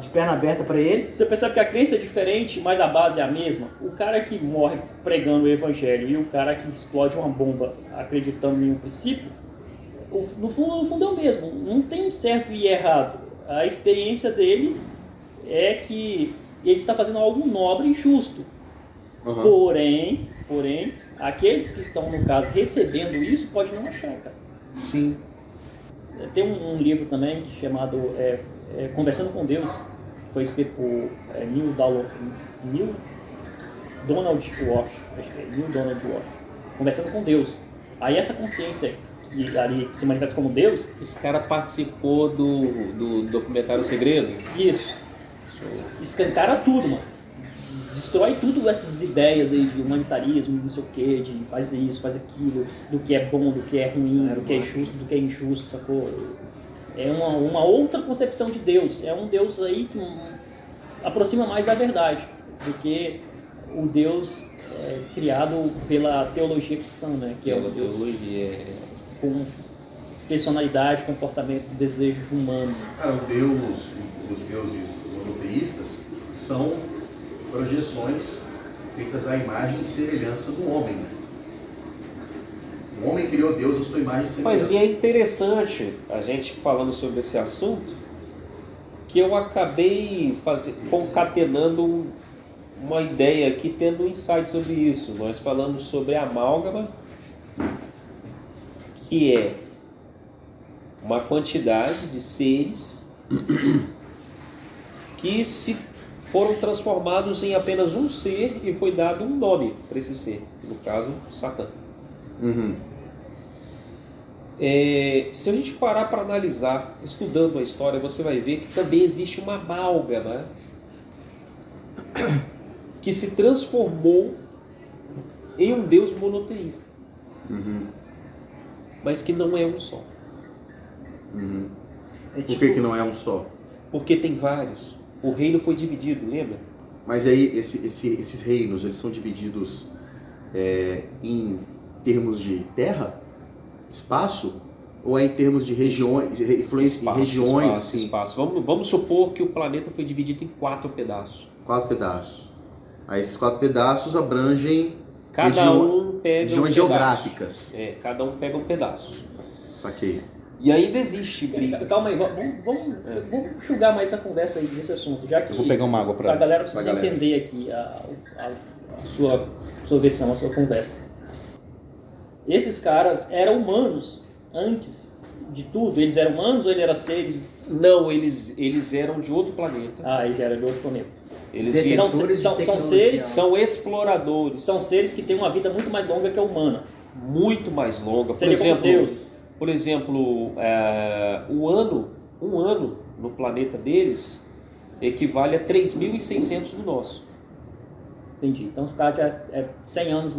de perna aberta pra eles. Você percebe que a crença é diferente, mas a base é a mesma. O cara que morre pregando o evangelho e o cara que explode uma bomba acreditando em um princípio, no fundo é o mesmo. Não tem um certo e errado. A experiência deles é que ele está fazendo algo nobre e justo. Uhum. Porém, aqueles que estão, no caso, recebendo isso, pode não achar, cara. Sim. Tem um livro também chamado Conversando com Deus, foi escrito por Neil Donald Walsh, acho que é Neil Donald Walsh, conversando com Deus. Aí essa consciência que ali se manifesta como Deus... Esse cara participou do documentário Segredo? Isso. Escancara tudo, mano. Destrói tudo essas ideias aí de humanitarismo, não sei o que, de fazer isso, fazer aquilo, do que é bom, do que é ruim, do que é justo, do que é injusto, sacou? É uma outra concepção de Deus. É um Deus aí que aproxima mais da verdade do que o Deus criado pela teologia cristã, né? Que é o Deus com personalidade, comportamento, desejo humano. Cara, os deuses monoteístas são projeções feitas à imagem e semelhança do homem. O homem criou Deus à sua imagem e semelhança. Mas e é interessante, a gente falando sobre esse assunto, que eu acabei concatenando uma ideia aqui, tendo um insight sobre isso. Nós falamos sobre a amálgama, que é uma quantidade de seres que se foram transformados em apenas um ser e foi dado um nome para esse ser, no caso, Satã. Uhum. Se a gente parar para analisar, estudando a história, você vai ver que também existe uma amálgama que se transformou em um Deus monoteísta, mas que não é um só. Uhum. É Por que não é um só? Porque tem vários. O reino foi dividido, lembra? Mas aí esses reinos, eles são divididos em termos de terra, espaço, ou é em termos de regiões, influência em regiões, assim? Espaço. Vamos supor que o planeta foi dividido em 4 pedaços. 4 pedaços. Aí esses 4 pedaços abrangem Cada um pega regiões um geográficas. pedaço. Cada um pega um pedaço. Saquei. E ainda existe briga. Calma aí, vamos enxugar mais essa conversa aí desse assunto, já que Eu vou pegar uma água para a galera precisa entender aqui a sua versão, a sua conversa. Esses caras eram humanos antes de tudo? Eles eram humanos ou eles eram seres... Não, eles eram de outro planeta. Ah, eles eram de outro planeta. Eles São seres... São exploradores. São seres que têm uma vida muito mais longa que a humana. Muito mais longa. Seria como os deuses. Por exemplo, um ano no planeta deles equivale a 3.600 do nosso. Entendi. Então, se o cara já 100 anos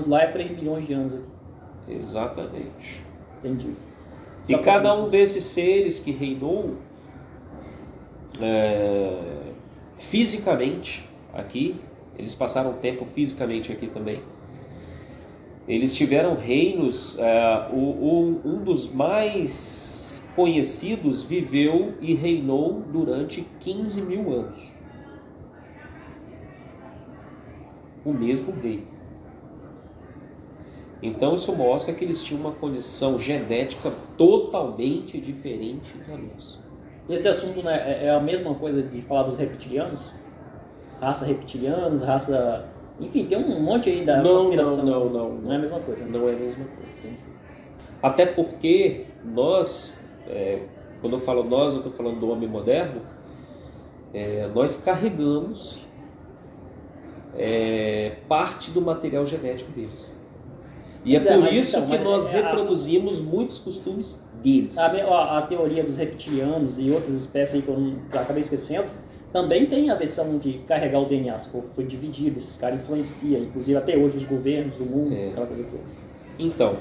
lá é 3 milhões de anos aqui. Exatamente. Entendi. E cada um desses seres que reinou fisicamente aqui, eles passaram tempo fisicamente aqui também. Eles tiveram reinos, um dos mais conhecidos viveu e reinou durante 15 mil anos. O mesmo rei. Então isso mostra que eles tinham uma condição genética totalmente diferente da nossa. Esse assunto, né, é a mesma coisa de falar dos reptilianos? Raça reptilianos, raça... Enfim, tem um monte aí da conspiração. Não é a mesma coisa. Não é a mesma coisa. Sim. Até porque nós, quando eu falo nós, eu estou falando do homem moderno, nós carregamos parte do material genético deles. E por isso que nós reproduzimos muitos costumes deles. A teoria dos reptilianos e outras espécies aí que eu acabei esquecendo, também tem a versão de carregar o DNA, foi dividido, esses caras influenciam, inclusive até hoje os governos do mundo, aquela coisa toda. Então,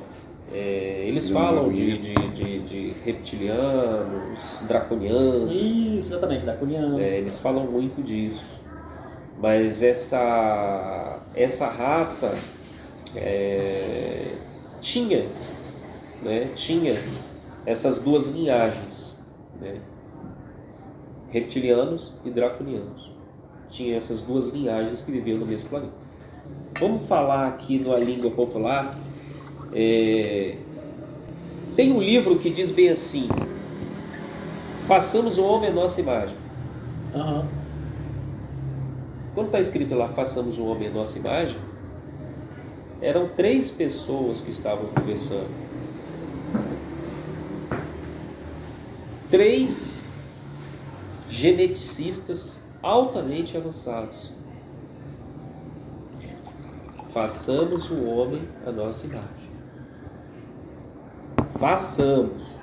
eles falam de reptilianos, draconianos. Isso, exatamente, draconianos. Eles falam muito disso. Mas essa raça tinha essas duas linhagens, né? Reptilianos e draconianos. Tinha essas duas linhagens que viviam no mesmo planeta. Vamos falar aqui na língua popular. Tem um livro que diz bem assim: façamos o homem à nossa imagem. Uhum. Quando está escrito lá, façamos o homem à nossa imagem, eram 3 pessoas que estavam conversando. 3 geneticistas altamente avançados. façamos o homem a nossa imagem. Façamos.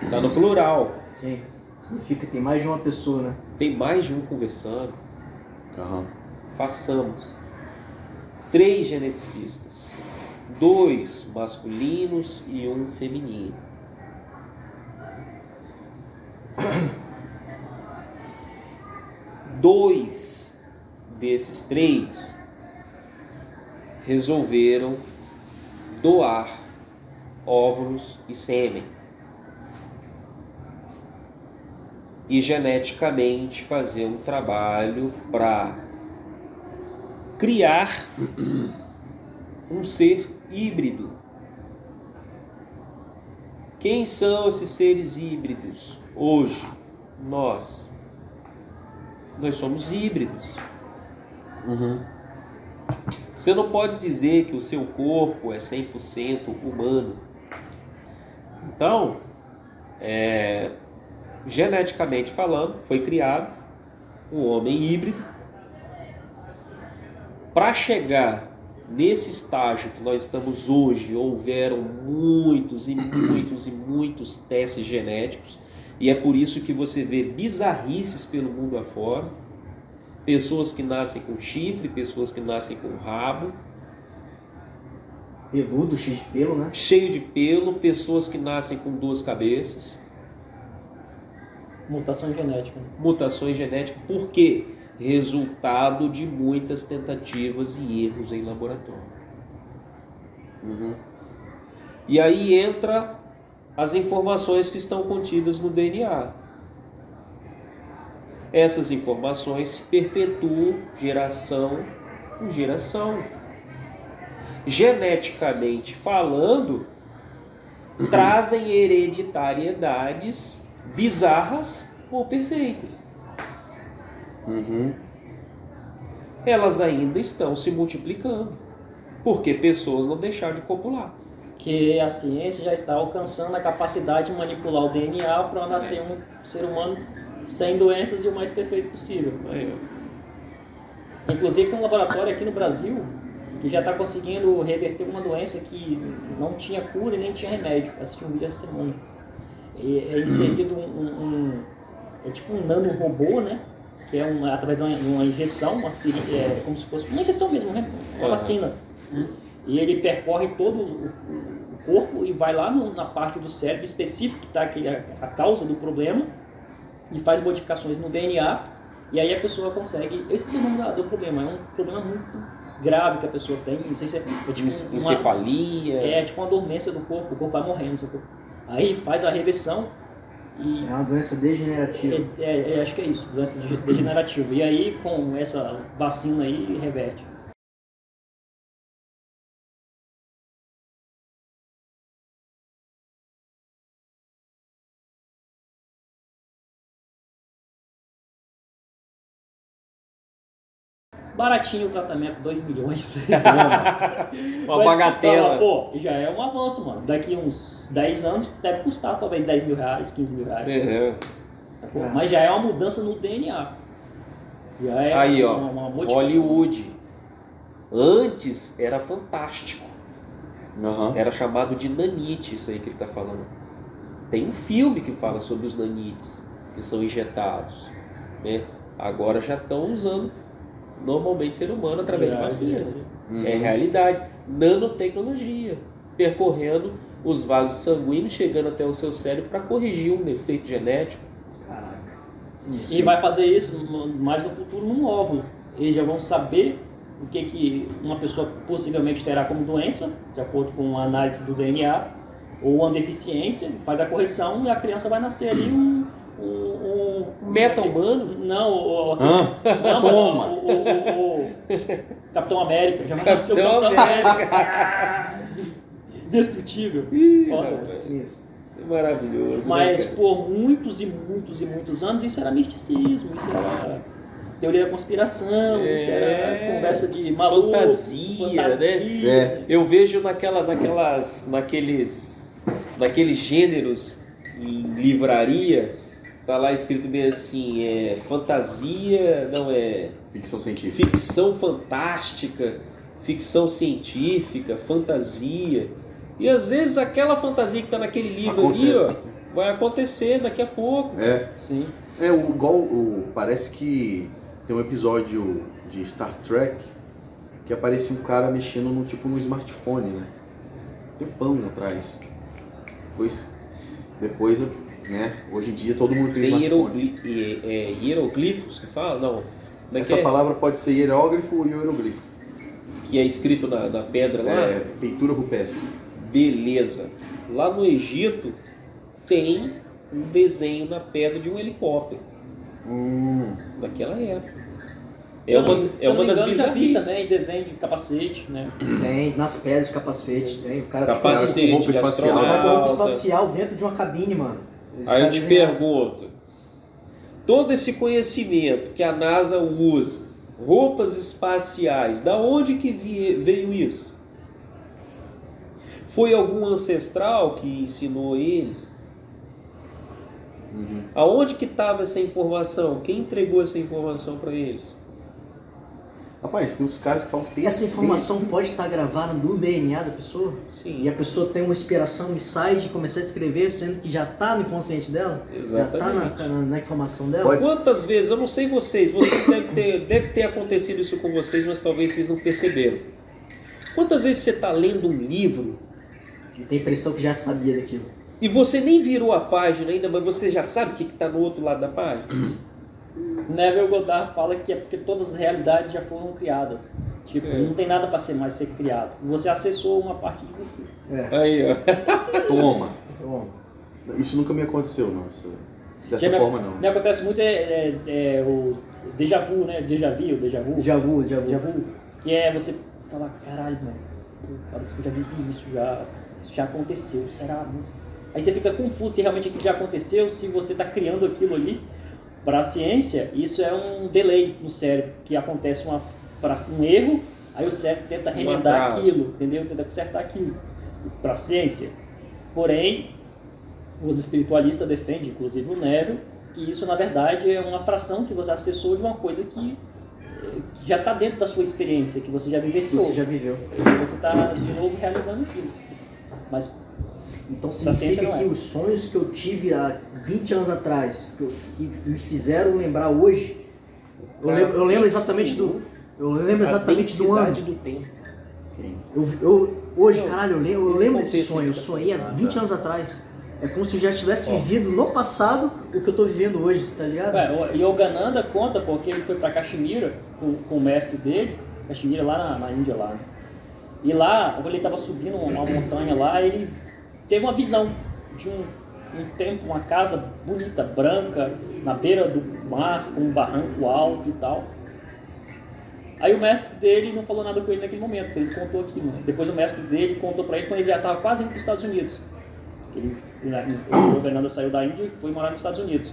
Está no plural. Sim. Significa que tem mais de uma pessoa, né? Tem mais de um conversando. Aham. Façamos. 3 geneticistas. 2 masculinos e 1 feminino. Dois desses 3 resolveram doar óvulos e sêmen e geneticamente fazer um trabalho para criar um ser híbrido. Quem são esses seres híbridos hoje? Nós somos híbridos. Uhum. Você não pode dizer que o seu corpo é 100% humano. Então, geneticamente falando, foi criado um homem híbrido. Para chegar nesse estágio que nós estamos hoje, houveram muitos e muitos e muitos testes genéticos, e é por isso que você vê bizarrices pelo mundo afora. Pessoas que nascem com chifre, pessoas que nascem com rabo. Peludo, cheio de pelo, né? Cheio de pelo, pessoas que nascem com 2 cabeças. Mutação genética. Mutações genéticas, por quê? Resultado de muitas tentativas e erros em laboratório. Uhum. E aí entra as informações que estão contidas no DNA. Essas informações se perpetuam geração em geração. Geneticamente falando, trazem hereditariedades bizarras ou perfeitas. Uhum. Elas ainda estão se multiplicando, porque pessoas não deixaram de copular. Que a ciência já está alcançando a capacidade de manipular o DNA para nascer um ser humano sem doenças e o mais perfeito possível. Inclusive tem um laboratório aqui no Brasil que já está conseguindo reverter uma doença que não tinha cura e nem tinha remédio. Assisti um vídeo essa semana. É inserido é tipo um nanorobô, né? Que é através de uma injeção, como se fosse uma injeção mesmo, né? Uma vacina. E ele percorre todo o corpo e vai lá na parte do cérebro específico que está a causa do problema e faz modificações no DNA, e aí a pessoa consegue... Eu esqueci o nome do problema, é um problema muito grave que a pessoa tem, não sei se é tipo encefalia... É tipo uma dormência do corpo, o corpo vai morrendo. Aí faz a reversão e... É uma doença degenerativa. Acho que é isso, doença degenerativa. E aí com essa vacina aí reverte. Baratinho o tratamento, 2 milhões. Uma bagatela. Pô, já é um avanço, mano. Daqui uns 10 anos deve custar talvez 10 mil reais, 15 mil reais. Pô, mas já é uma mudança no DNA. Já é aí, uma modificação. Hollywood. Antes era fantástico. Uhum. Era chamado de nanite, isso aí que ele está falando. Tem um filme que fala sobre os nanites que são injetados, né? Agora já estão usando normalmente ser humano através de vacina. É realidade. Nanotecnologia, percorrendo os vasos sanguíneos, chegando até o seu cérebro para corrigir um defeito genético. Caraca. E vai fazer isso mais no futuro num óvulo. Eles já vão saber o que uma pessoa possivelmente terá como doença, de acordo com a análise do DNA, ou uma deficiência, faz a correção e a criança vai nascer ali um meta-humano? Não, Toma! O Capitão América. Já vai nascer o Capitão Capitão América. Destrutível. Maravilhoso. Mas né, por muitos e muitos e muitos anos isso era misticismo, isso era teoria da conspiração, isso era conversa de maluco, fantasia, né? Eu vejo naqueles gêneros em livraria, tá lá escrito bem assim, fantasia, não é... Ficção científica. Ficção fantástica, ficção científica, fantasia. E às vezes aquela fantasia que está naquele livro ali, ó, vai acontecer daqui a pouco. Sim. Parece que tem um episódio de Star Trek que aparecia um cara mexendo no smartphone, né? Tempão atrás. Depois, né? Hoje em dia todo mundo tem smartphone. Hieroglifos que fala? Não. Essa palavra pode ser hierógrafo ou hieroglifo. Que é escrito na pedra lá? Pintura rupestre. Beleza. Lá no Egito tem um desenho na pedra de um helicóptero. Naquela época. É uma das bizarrices. Também desenho de capacete, né? Tem, nas pedras de capacete, tem. O cara capacete tipo, roupa de espacial. astronauta. roupa espacial dentro de uma cabine, mano. Aí eu te pergunto, todo esse conhecimento que a NASA usa, roupas espaciais, da onde que veio isso? Foi algum ancestral que ensinou eles? Aonde que estava essa informação? Quem entregou essa informação para eles? Rapaz, tem uns caras que falam que tem... Essa informação pode estar gravada no DNA da pessoa? Sim. E a pessoa tem uma inspiração, um insight de começar a escrever, sendo que já está no inconsciente dela? Exatamente. Já está na informação dela? Quantas vezes, eu não sei vocês deve ter acontecido isso com vocês, mas talvez vocês não perceberam. Quantas vezes você está lendo um livro E tem a impressão que já sabia daquilo. e você nem virou a página ainda, mas você já sabe o que está no outro lado da página? Neville Goddard fala que é porque todas as realidades já foram criadas. Tipo, não tem nada para ser mais ser criado. Você acessou uma parte de você. Aí, ó. Toma. Isso nunca me aconteceu, não. Dessa forma, não. Me acontece muito o déjà vu, né? Déjà vu. Que é você falar, caralho, mano, parece que eu já vivi isso, isso já aconteceu, será? Aí você fica confuso se realmente aquilo já aconteceu, se você está criando aquilo ali. Para a ciência, isso é um delay no cérebro, que acontece um erro, aí o cérebro tenta remendar aquilo, entendeu? Tenta consertar aquilo. Para a ciência. Porém, os espiritualistas defendem, inclusive o Neville, que isso na verdade é uma fração que você acessou de uma coisa que já está dentro da sua experiência, que você já vivenciou. Você já viveu. E você está de novo realizando aquilo. Mas então significa que os sonhos que eu tive há 20 anos atrás, que me fizeram lembrar hoje, eu lembro exatamente do ano. Do tempo. Hoje, caralho, eu lembro desse sonho, eu sonhei há 20 anos atrás. É como se eu já tivesse vivido no passado o que eu tô vivendo hoje, tá ligado? O Yogananda conta porque ele foi pra Caxemira com o mestre dele, Caxemira lá na Índia lá. E lá, quando ele tava subindo uma montanha lá, ele teve uma visão de um templo, uma casa bonita, branca, na beira do mar, com um barranco alto e tal. Aí o mestre dele não falou nada com ele naquele momento, porque ele contou aquilo. Né? Depois o mestre dele contou pra ele quando ele já estava quase indo para os Estados Unidos. O Yogananda saiu da Índia e foi morar nos Estados Unidos.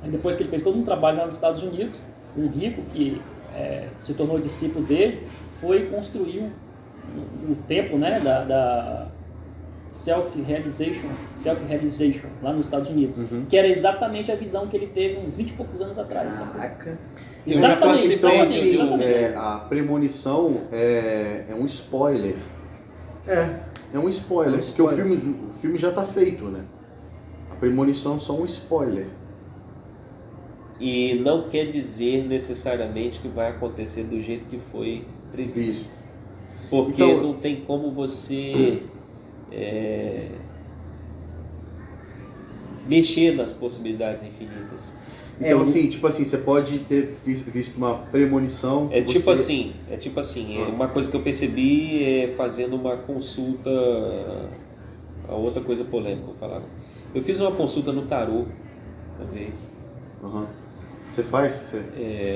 Aí depois que ele fez todo um trabalho lá nos Estados Unidos, um rico que se tornou discípulo dele, foi construir o templo, né, da self-realization lá nos Estados Unidos, que era exatamente a visão que ele teve uns 20 e poucos anos atrás. Caraca. Exatamente. Então, assim, a premonição é um spoiler. É um spoiler, porque o filme já está feito, né? A premonição é só um spoiler. E não quer dizer necessariamente que vai acontecer do jeito que foi previsto. Porque então, não tem como você mexer nas possibilidades infinitas. Então, você pode ter visto uma premonição... Tipo assim, uma coisa que eu percebi fazendo uma consulta... A outra coisa polêmica, vou falar. Eu fiz uma consulta no tarô, uma vez. Você faz?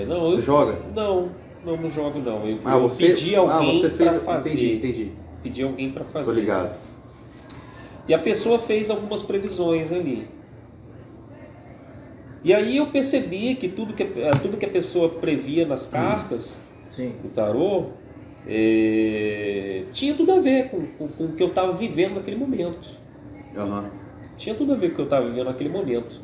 Não, você joga? Não jogo não. Eu você pedi alguém para fazer. Entendi. Pedi alguém para fazer. Tô ligado. E a pessoa fez algumas previsões ali. E aí eu percebi que tudo que a pessoa previa nas cartas do tarô tinha tudo a ver com o que eu estava vivendo naquele momento. Tinha tudo a ver com o que eu estava vivendo naquele momento.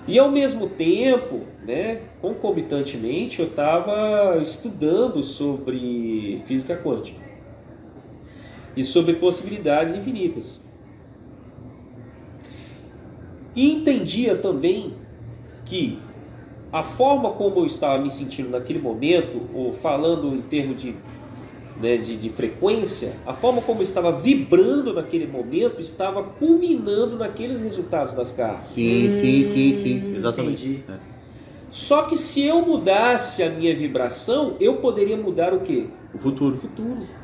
E ao mesmo tempo, né, concomitantemente, eu estava estudando sobre física quântica e sobre possibilidades infinitas. E entendia também que a forma como eu estava me sentindo naquele momento, ou falando em termos de, né, de frequência, a forma como eu estava vibrando naquele momento estava culminando naqueles resultados das cartas. Sim, exatamente. Só que se eu mudasse a minha vibração, eu poderia mudar o quê? O futuro.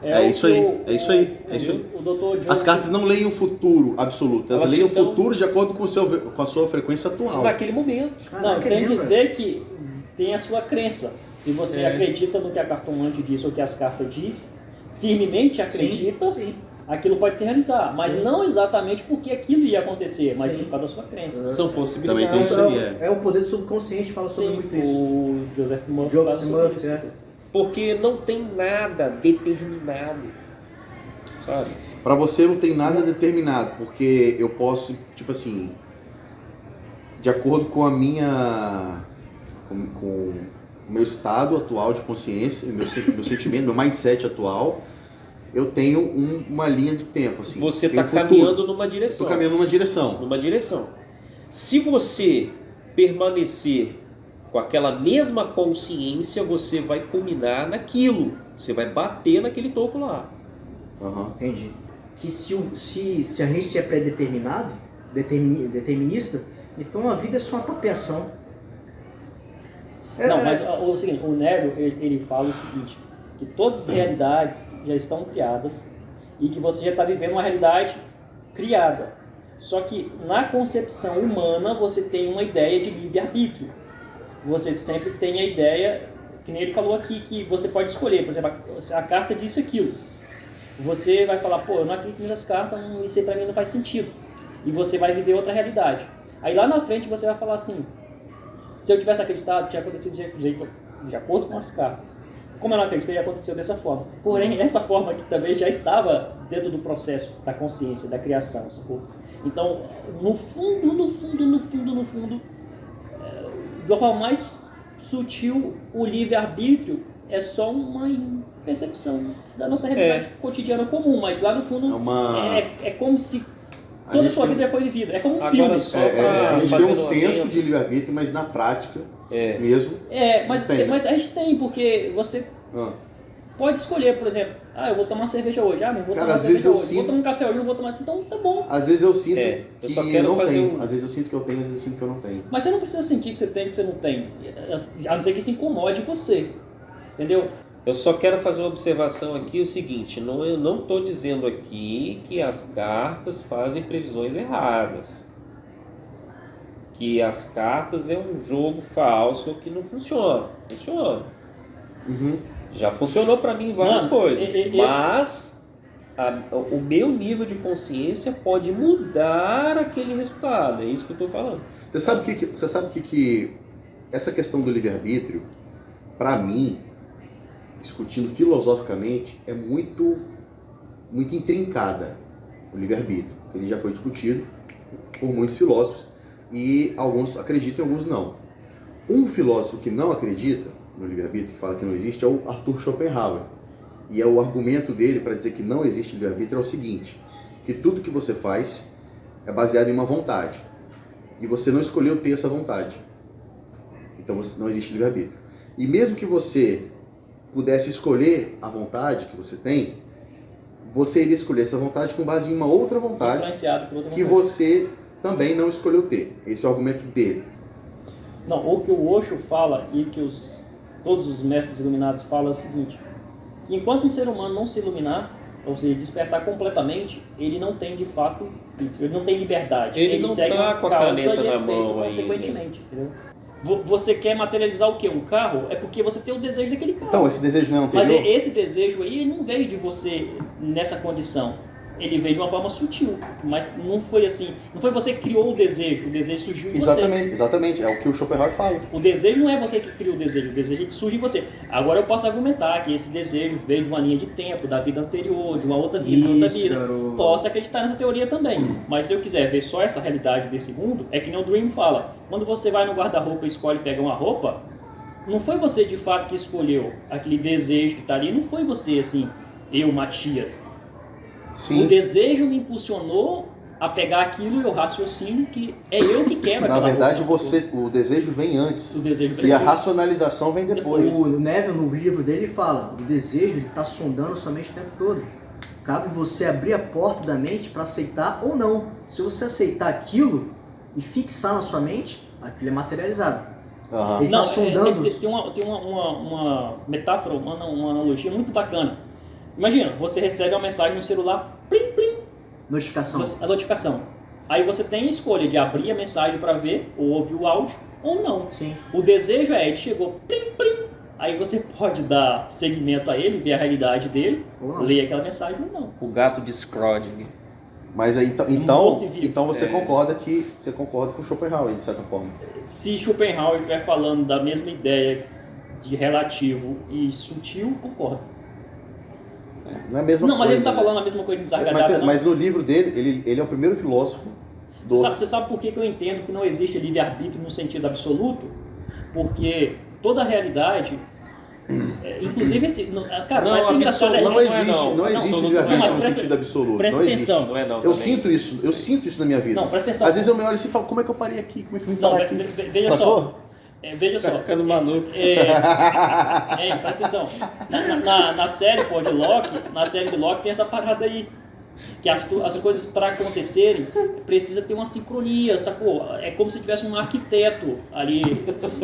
É isso aí. O Dr. As cartas não leem o futuro absoluto, elas leem o futuro de acordo com a sua frequência atual. Naquele momento. Não, sem dizer que tem a sua crença. Se você acredita no que a cartomante disse ou que as cartas dizem, firmemente acredita, sim. Aquilo pode se realizar. Mas não exatamente porque aquilo ia acontecer, mas sim por causa da sua crença. São possibilidades. Também tem isso aí, É o poder do subconsciente, fala sobre muito isso. O Joseph Murphy Porque não tem nada determinado, sabe? Para você não tem nada determinado, porque eu posso, tipo assim, de acordo com a minha, com o meu estado atual de consciência, meu sentimento, meu mindset atual, eu tenho uma linha do tempo, assim. Você está caminhando numa direção. Estou caminhando numa direção. Se você permanecer com aquela mesma consciência, você vai culminar naquilo. Você vai bater naquele topo lá. Entendi. Que se a gente é pré-determinado, determinista, então a vida é só uma tapeação. Não, mas o seguinte, o Nero, ele fala o seguinte, que todas as realidades já estão criadas e que você já está vivendo uma realidade criada. Só que na concepção humana você tem uma ideia de livre-arbítrio. Você sempre tem a ideia, que nem ele falou aqui, que você pode escolher, por exemplo, a carta diz aquilo. Você vai falar, pô, eu não acredito nessas cartas, isso aí pra mim não faz sentido. E você vai viver outra realidade. Aí lá na frente você vai falar assim, se eu tivesse acreditado, tinha acontecido de acordo com as cartas. Como eu não acreditei, aconteceu dessa forma. Porém, essa forma aqui também já estava dentro do processo da consciência, da criação, sacou? Então, no fundo, de uma forma mais sutil, o livre-arbítrio é só uma percepção da nossa realidade cotidiana comum, mas lá no fundo é como se toda a sua vida já foi vivida, é como um filme. A gente tem um senso de livre-arbítrio, mas na prática mesmo mas a gente tem, porque você pode escolher, por exemplo, eu vou tomar cerveja hoje, não vou tomar cerveja hoje, vou tomar um café hoje, não vou tomar, então tá bom. Às vezes eu sinto eu só que quero não fazer tenho, às vezes eu sinto que eu tenho, às vezes eu sinto que eu não tenho. Mas você não precisa sentir que você tem, que você não tem, a não ser que isso incomode você, entendeu? Eu só quero fazer uma observação aqui, o seguinte, eu não estou dizendo aqui que as cartas fazem previsões erradas. Que as cartas é um jogo falso que não funciona. Funciona. Já funcionou para mim em várias coisas. Mas o meu nível de consciência pode mudar aquele resultado. É isso que eu estou falando. Você sabe que essa questão do livre-arbítrio, para mim, discutindo filosoficamente, é muito intrincada o livre-arbítrio. Ele já foi discutido por muitos filósofos e alguns acreditam e alguns não. Um filósofo que não acredita no livre-arbítrio, que fala que não existe, é o Arthur Schopenhauer. E o argumento dele para dizer que não existe livre-arbítrio é o seguinte, que tudo que você faz é baseado em uma vontade. E você não escolheu ter essa vontade. Então não existe livre-arbítrio. E mesmo que você pudesse escolher a vontade que você tem, você iria escolher essa vontade com base em uma outra vontade que você também não escolheu ter. Esse é o argumento dele. Não, o que o Osho fala e que todos os mestres iluminados falam é o seguinte, que enquanto um ser humano não se iluminar, ou seja, despertar completamente, ele não tem de fato, ele não tem liberdade. Ele não segue está com a caneta na efeito, mão consequentemente, entendeu? Você quer materializar o quê? Um carro? É porque você tem o desejo daquele carro. Então, esse desejo não é anterior? Mas esse desejo aí não veio de você nessa condição. ele veio de uma forma sutil, mas não foi assim, não foi você que criou o desejo surgiu em você. Exatamente, é o que o Schopenhauer fala. O desejo não é você que cria o desejo é que surge em você. Agora eu posso argumentar que esse desejo veio de uma linha de tempo, da vida anterior, de uma outra vida, outra vida. Garoto. Posso acreditar nessa teoria também, mas se eu quiser ver só essa realidade desse mundo, é que nem o Dream fala, quando você vai no guarda-roupa e escolhe pegar uma roupa, não foi você de fato que escolheu aquele desejo que está ali, não foi você assim, eu, Matias. Sim. O desejo me impulsionou a pegar aquilo e o raciocínio que é eu que quero. Na verdade, o desejo vem antes. O desejo E a racionalização vem depois. O Neville, no livro dele, fala: o desejo está sondando sua mente o tempo todo. Cabe você abrir a porta da mente para aceitar ou não. Se você aceitar aquilo e fixar na sua mente, aquilo é materializado. Aham. Ele está sondando. Tem uma metáfora, uma analogia muito bacana. Imagina, você recebe uma mensagem no celular, plim, plim, Notificação. a notificação. Aí você tem a escolha de abrir a mensagem para ver, ou ouvir o áudio, ou não. Sim. O desejo ele chegou, plim, plim. Aí você pode dar seguimento a ele, ver a realidade dele, Ou não. ler aquela mensagem ou não. O gato de Scrooge. Mas aí, morto e vivo. então você concorda com o Schopenhauer, de certa forma. Se Schopenhauer estiver falando da mesma ideia de relativo e sutil, concordo. Não é a mesma Não, mas coisa. ele não está falando a mesma coisa de desagradável, não. Mas no livro dele, ele é o primeiro filósofo do... Você sabe por que eu entendo que não existe livre-arbítrio no sentido absoluto? Porque toda a realidade, inclusive esse... Cara, Não, parece engraçado, Não existe absoluto livre-arbítrio não é. no Mas sentido absoluto. presta Não existe. atenção. Não é não. Eu também. sinto isso na minha vida. Não, presta atenção. Às vezes eu me olho assim e falo, como é que eu parei aqui? Como é que eu vim Não, parar aqui? veja Sacou? só. Veja Tá só. ficando maluco. Presta atenção. Na série de Locke tem essa parada aí. Que as coisas para acontecerem precisa ter uma sincronia, sacou? É como se tivesse um arquiteto ali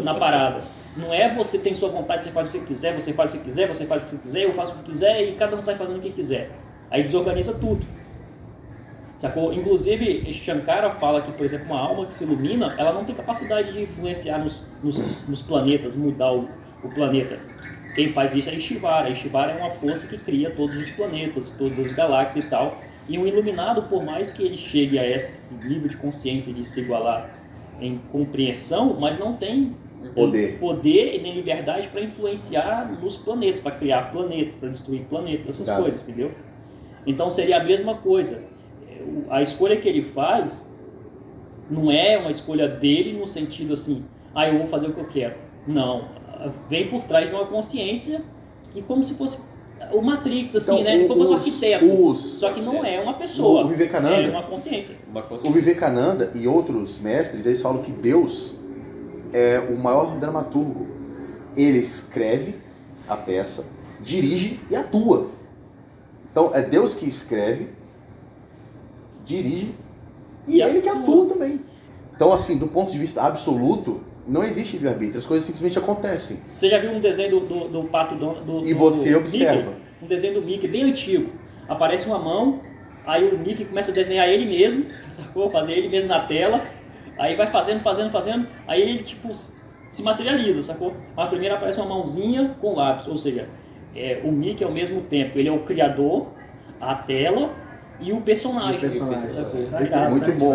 na parada. Não é você tem sua vontade, você faz o que quiser, você faz o que quiser, você faz o que quiser, eu faço o que quiser e cada um sai fazendo o que quiser. Aí desorganiza tudo. Sacou? Inclusive, Shankara fala que, por exemplo, uma alma que se ilumina, ela não tem capacidade de influenciar nos planetas, mudar o planeta. Quem faz isso é Ishvara. Ishvara é uma força que cria todos os planetas, todas as galáxias e tal. E um iluminado, por mais que ele chegue a esse nível de consciência de se igualar em compreensão, mas não tem poder e nem liberdade para influenciar nos planetas, para criar planetas, para destruir planetas, essas coisas, entendeu? Então seria a mesma coisa. A escolha que ele faz não é uma escolha dele no sentido assim, eu vou fazer o que eu quero. Não, vem por trás de uma consciência que como se fosse o Matrix, assim, então, né? Como se fosse um arquiteto. Só que não é uma pessoa, o Vivekananda, é uma consciência. O Vivekananda e outros mestres, eles falam que Deus é o maior dramaturgo. Ele escreve a peça, dirige e atua. Então é Deus que escreve, dirige e ele que atua também. Então, assim, do ponto de vista absoluto, não existe livre-arbítrio, as coisas simplesmente acontecem. Você já viu um desenho do Pato do E você observa. Mickey? Um desenho do Mickey bem antigo. Aparece uma mão, aí o Mickey começa a desenhar ele mesmo, sacou? Fazer ele mesmo na tela, aí vai fazendo, aí ele tipo se materializa, sacou? Mas primeiro aparece uma mãozinha com lápis, ou seja, o Mickey ao mesmo tempo, ele é o criador, a tela e o personagem. Sacou?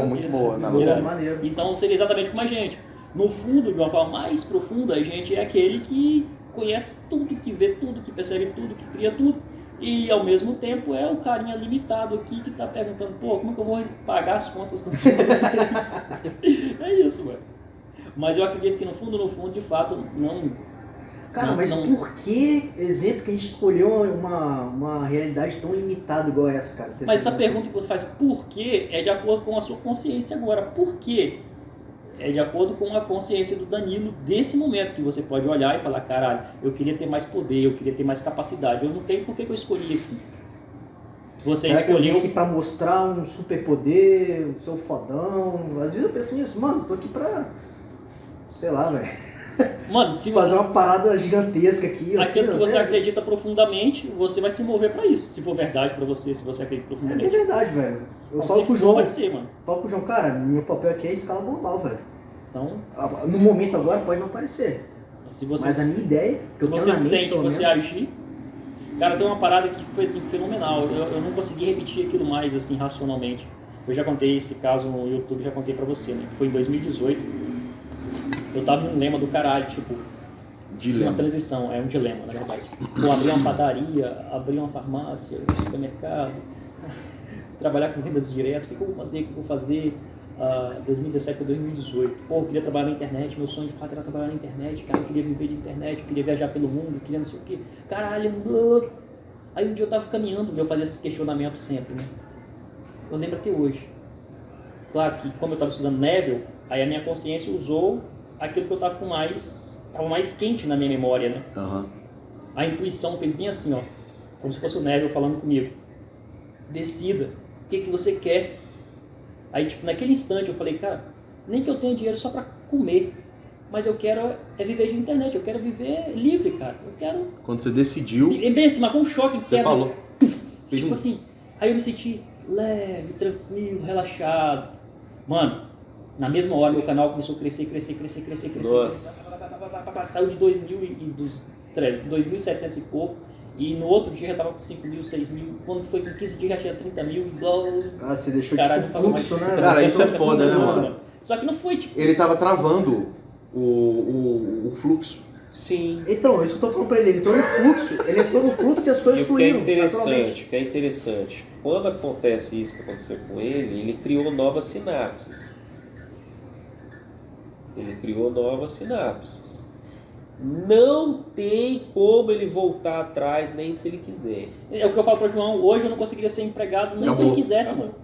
Muito boa. Maneiro. Então seria exatamente como a gente. No fundo, de uma forma mais profunda, a gente é aquele que conhece tudo, que vê tudo, que percebe tudo, que cria tudo. E, ao mesmo tempo, é o carinha limitado aqui que está perguntando, como é que eu vou pagar as contas do mês? É isso, mano. Mas eu acredito que, no fundo, de fato, não... Cara, mas por que, exemplo, que a gente escolheu uma realidade tão limitada igual essa, cara? Mas essa pergunta que você faz, por quê, é de acordo com a sua consciência agora. Por quê? É de acordo com a consciência do Danilo desse momento, que você pode olhar e falar, caralho, eu queria ter mais poder, eu queria ter mais capacidade, eu não tenho, por que eu escolhi aqui? Você Será escolheu... que eu vim aqui pra mostrar um superpoder, um seu fodão? Às vezes eu penso nisso, mano, tô aqui pra... sei lá, velho. Mano, se fazer uma parada gigantesca aqui. Aquilo que você acredita profundamente, você vai se mover pra isso. Se for verdade pra você, se você acredita profundamente. É verdade, velho. Eu então, falo com o João. Vai ser, mano. Falo com o João, cara, meu papel aqui é escala global, velho. Então, no momento agora pode não parecer. se você, mas a minha ideia, que eu se tenho você na mente, sente pelo você menos, agir, Cara, tem uma parada que foi assim, fenomenal. Eu não consegui repetir aquilo mais assim, racionalmente. Eu já contei esse caso no YouTube, já contei pra você, né? Foi em 2018. Eu tava num lema do caralho, tipo... Dilema. Uma transição, é um dilema, na verdade. Vou abrir uma padaria, abrir uma farmácia, um supermercado, trabalhar com vendas direto, o que eu vou fazer? 2017 para 2018. Pô, eu queria trabalhar na internet, meu sonho de fato era trabalhar na internet, cara, eu queria viver de internet, eu queria viajar pelo mundo, eu queria não sei o quê. Caralho, aí um dia eu tava caminhando e eu fazia esses questionamentos sempre, né? Eu lembro até hoje. Claro que como eu tava estudando Neville, aí a minha consciência usou aquilo que eu tava tava mais quente na minha memória, né? Uhum. A intuição fez bem assim, ó, como se fosse o Neville falando comigo. Decida o que você quer. Aí, tipo, naquele instante eu falei, cara, nem que eu tenha dinheiro só pra comer, mas eu quero viver de internet, eu quero viver livre, cara. Eu quero... Quando você decidiu, É bem assim, mas foi um choque você falou. Tipo assim, aí eu me senti leve, tranquilo, relaxado. Mano, na mesma hora meu canal começou a crescer. Nossa. Saiu de 2.700 e pouco. E no outro dia já tava com 5 mil, 6 mil. Quando foi com 15 dias já tinha 30 mil. Ah, você deixou Caralho, tipo fluxo, né? Cara, isso é foda, né, mano? Só que não foi tipo... Ele tava travando o fluxo. Sim. Então, isso que eu tô falando pra ele entrou no fluxo e as coisas E o que é fluíram. interessante, quando acontece isso que aconteceu com ele criou novas sinapses. Não tem como ele voltar atrás, nem se ele quiser. É o que eu falo pro João, hoje eu não conseguiria ser empregado nem se eu quisesse, mano.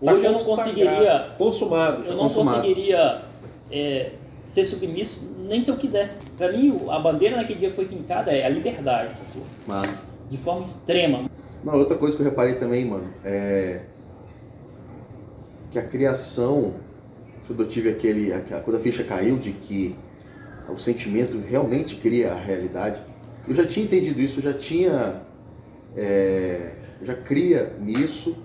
Tá Hoje eu não conseguiria... Consumado. Eu não conseguiria ser submisso nem se eu quisesse. Pra mim, a bandeira naquele dia que foi fincada é a liberdade, sacou? Mas... De forma extrema. Não, outra coisa que eu reparei também, mano, é que a criação, quando eu tive quando a ficha caiu de que o sentimento realmente cria a realidade, eu já tinha entendido isso, eu já cria nisso,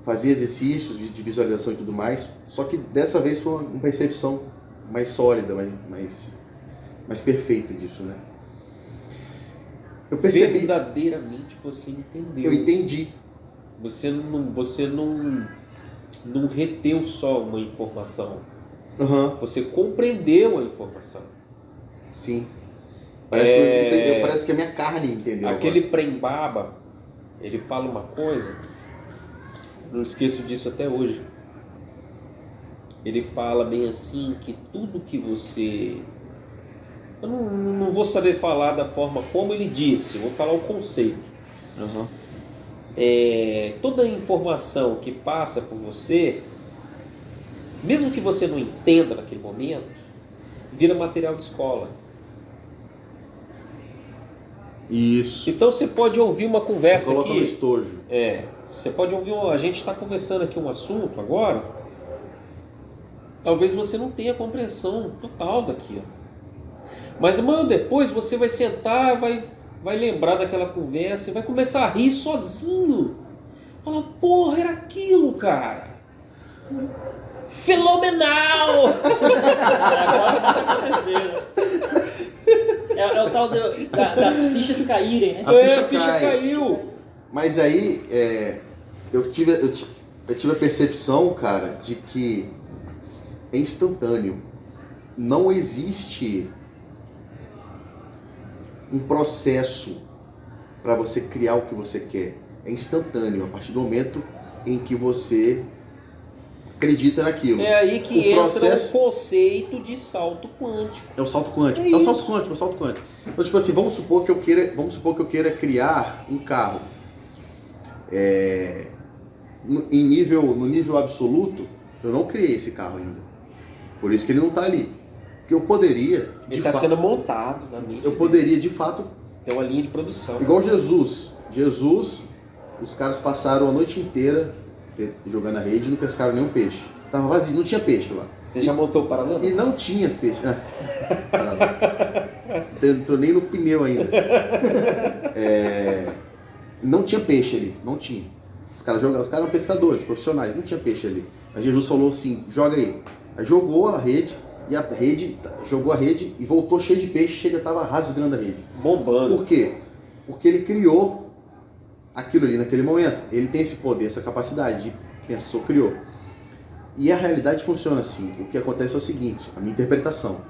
fazia exercícios de visualização e tudo mais, só que dessa vez foi uma percepção mais sólida, mais perfeita disso, né? Eu percebi... Verdadeiramente você entendeu. Eu entendi. Você não reteu só uma informação. Uhum. Você compreendeu a informação. Sim. Parece que a minha carne entendeu. Aquele Prembaba, ele fala uma coisa, não esqueço disso até hoje. Ele fala bem assim que tudo que você... Eu não vou saber falar da forma como ele disse, eu vou falar o conceito. Uhum. Toda informação que passa por você, mesmo que você não entenda naquele momento, vira material de escola. Isso. Então você pode ouvir uma conversa você coloca aqui. no estojo. Você pode ouvir a gente está conversando aqui um assunto agora. Talvez você não tenha compreensão total daquilo. Mas amanhã ou depois você vai sentar, vai lembrar daquela conversa e vai começar a rir sozinho. Falar, porra, era aquilo, cara. Fenomenal! Agora vai acontecer. É o tal das fichas caírem, né? A ficha caiu. Mas aí eu tive a percepção, cara, de que é instantâneo. Não existe um processo para você criar o que você quer. É instantâneo, a partir do momento em que você acredita naquilo. É aí que o entra processo... o conceito de salto quântico. É o salto quântico. É o salto quântico. Então, tipo assim, vamos supor que eu queira criar um carro. No nível absoluto, eu não criei esse carro ainda. Por isso que ele não está ali. Porque eu poderia... Ele está sendo montado na mente. Eu poderia, de fato... Tem uma linha de produção. Igual Jesus. Jesus, os caras passaram a noite inteira jogando a rede e não pescaram nenhum peixe. Tava vazio, não tinha peixe lá. Você já montou o paralelo? E não tinha peixe. Não tô nem no pneu ainda. Não tinha peixe ali, não tinha. Os caras eram pescadores, profissionais, não tinha peixe ali. Aí Jesus falou assim, joga aí. Aí jogou a rede e voltou cheio de peixe, tava rasgando a rede. Bombando. Por quê? Porque ele criou aquilo ali naquele momento. Ele tem esse poder, essa capacidade de pensou, criou. E a realidade funciona assim. O que acontece é o seguinte, a minha interpretação.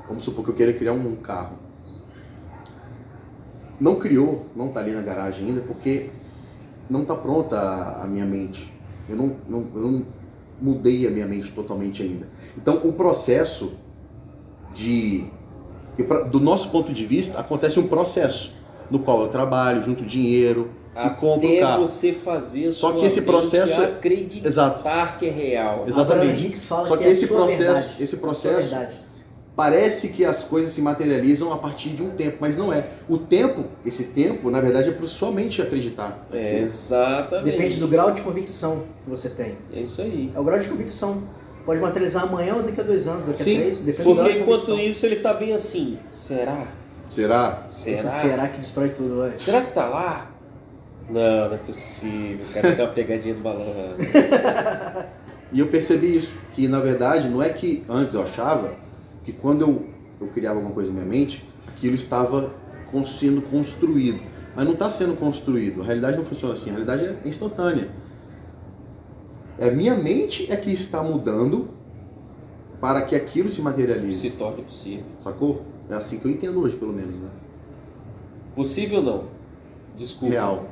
Vamos supor que eu queira criar um carro. Não criou, não está ali na garagem ainda, porque não está pronta a minha mente. Eu não mudei a minha mente totalmente ainda. Então, o processo do nosso ponto de vista, acontece um processo no qual eu trabalho, junto dinheiro e compro o carro. Até você fazer Só que esse processo acreditar exato. que é real. Exatamente. Abraham Hicks fala Só que que é esse a sua processo, verdade. esse Sua processo verdade. parece que as coisas se materializam a partir de um tempo, mas não é. Esse tempo, na verdade, é para sua mente acreditar. É, exatamente. Depende do grau de convicção que você tem. É isso aí. É o grau de convicção. Pode materializar amanhã ou daqui a 2 anos, daqui a Sim, 3, depende do grau Porque de enquanto convicção. isso ele tá bem assim. Será? Será? Esse Será? será que destrói tudo, vai? Será que tá lá? Não, não é possível. Cara, isso é uma pegadinha do malandro. E eu percebi isso, que na verdade não é que antes eu achava que quando eu criava alguma coisa na minha mente, aquilo estava sendo construído. Mas não está sendo construído, a realidade não funciona assim, a realidade é instantânea. Minha mente é que está mudando para que aquilo se materialize. Se torne possível. Sacou? É assim que eu entendo hoje, pelo menos, né? Possível não. Desculpa. Real.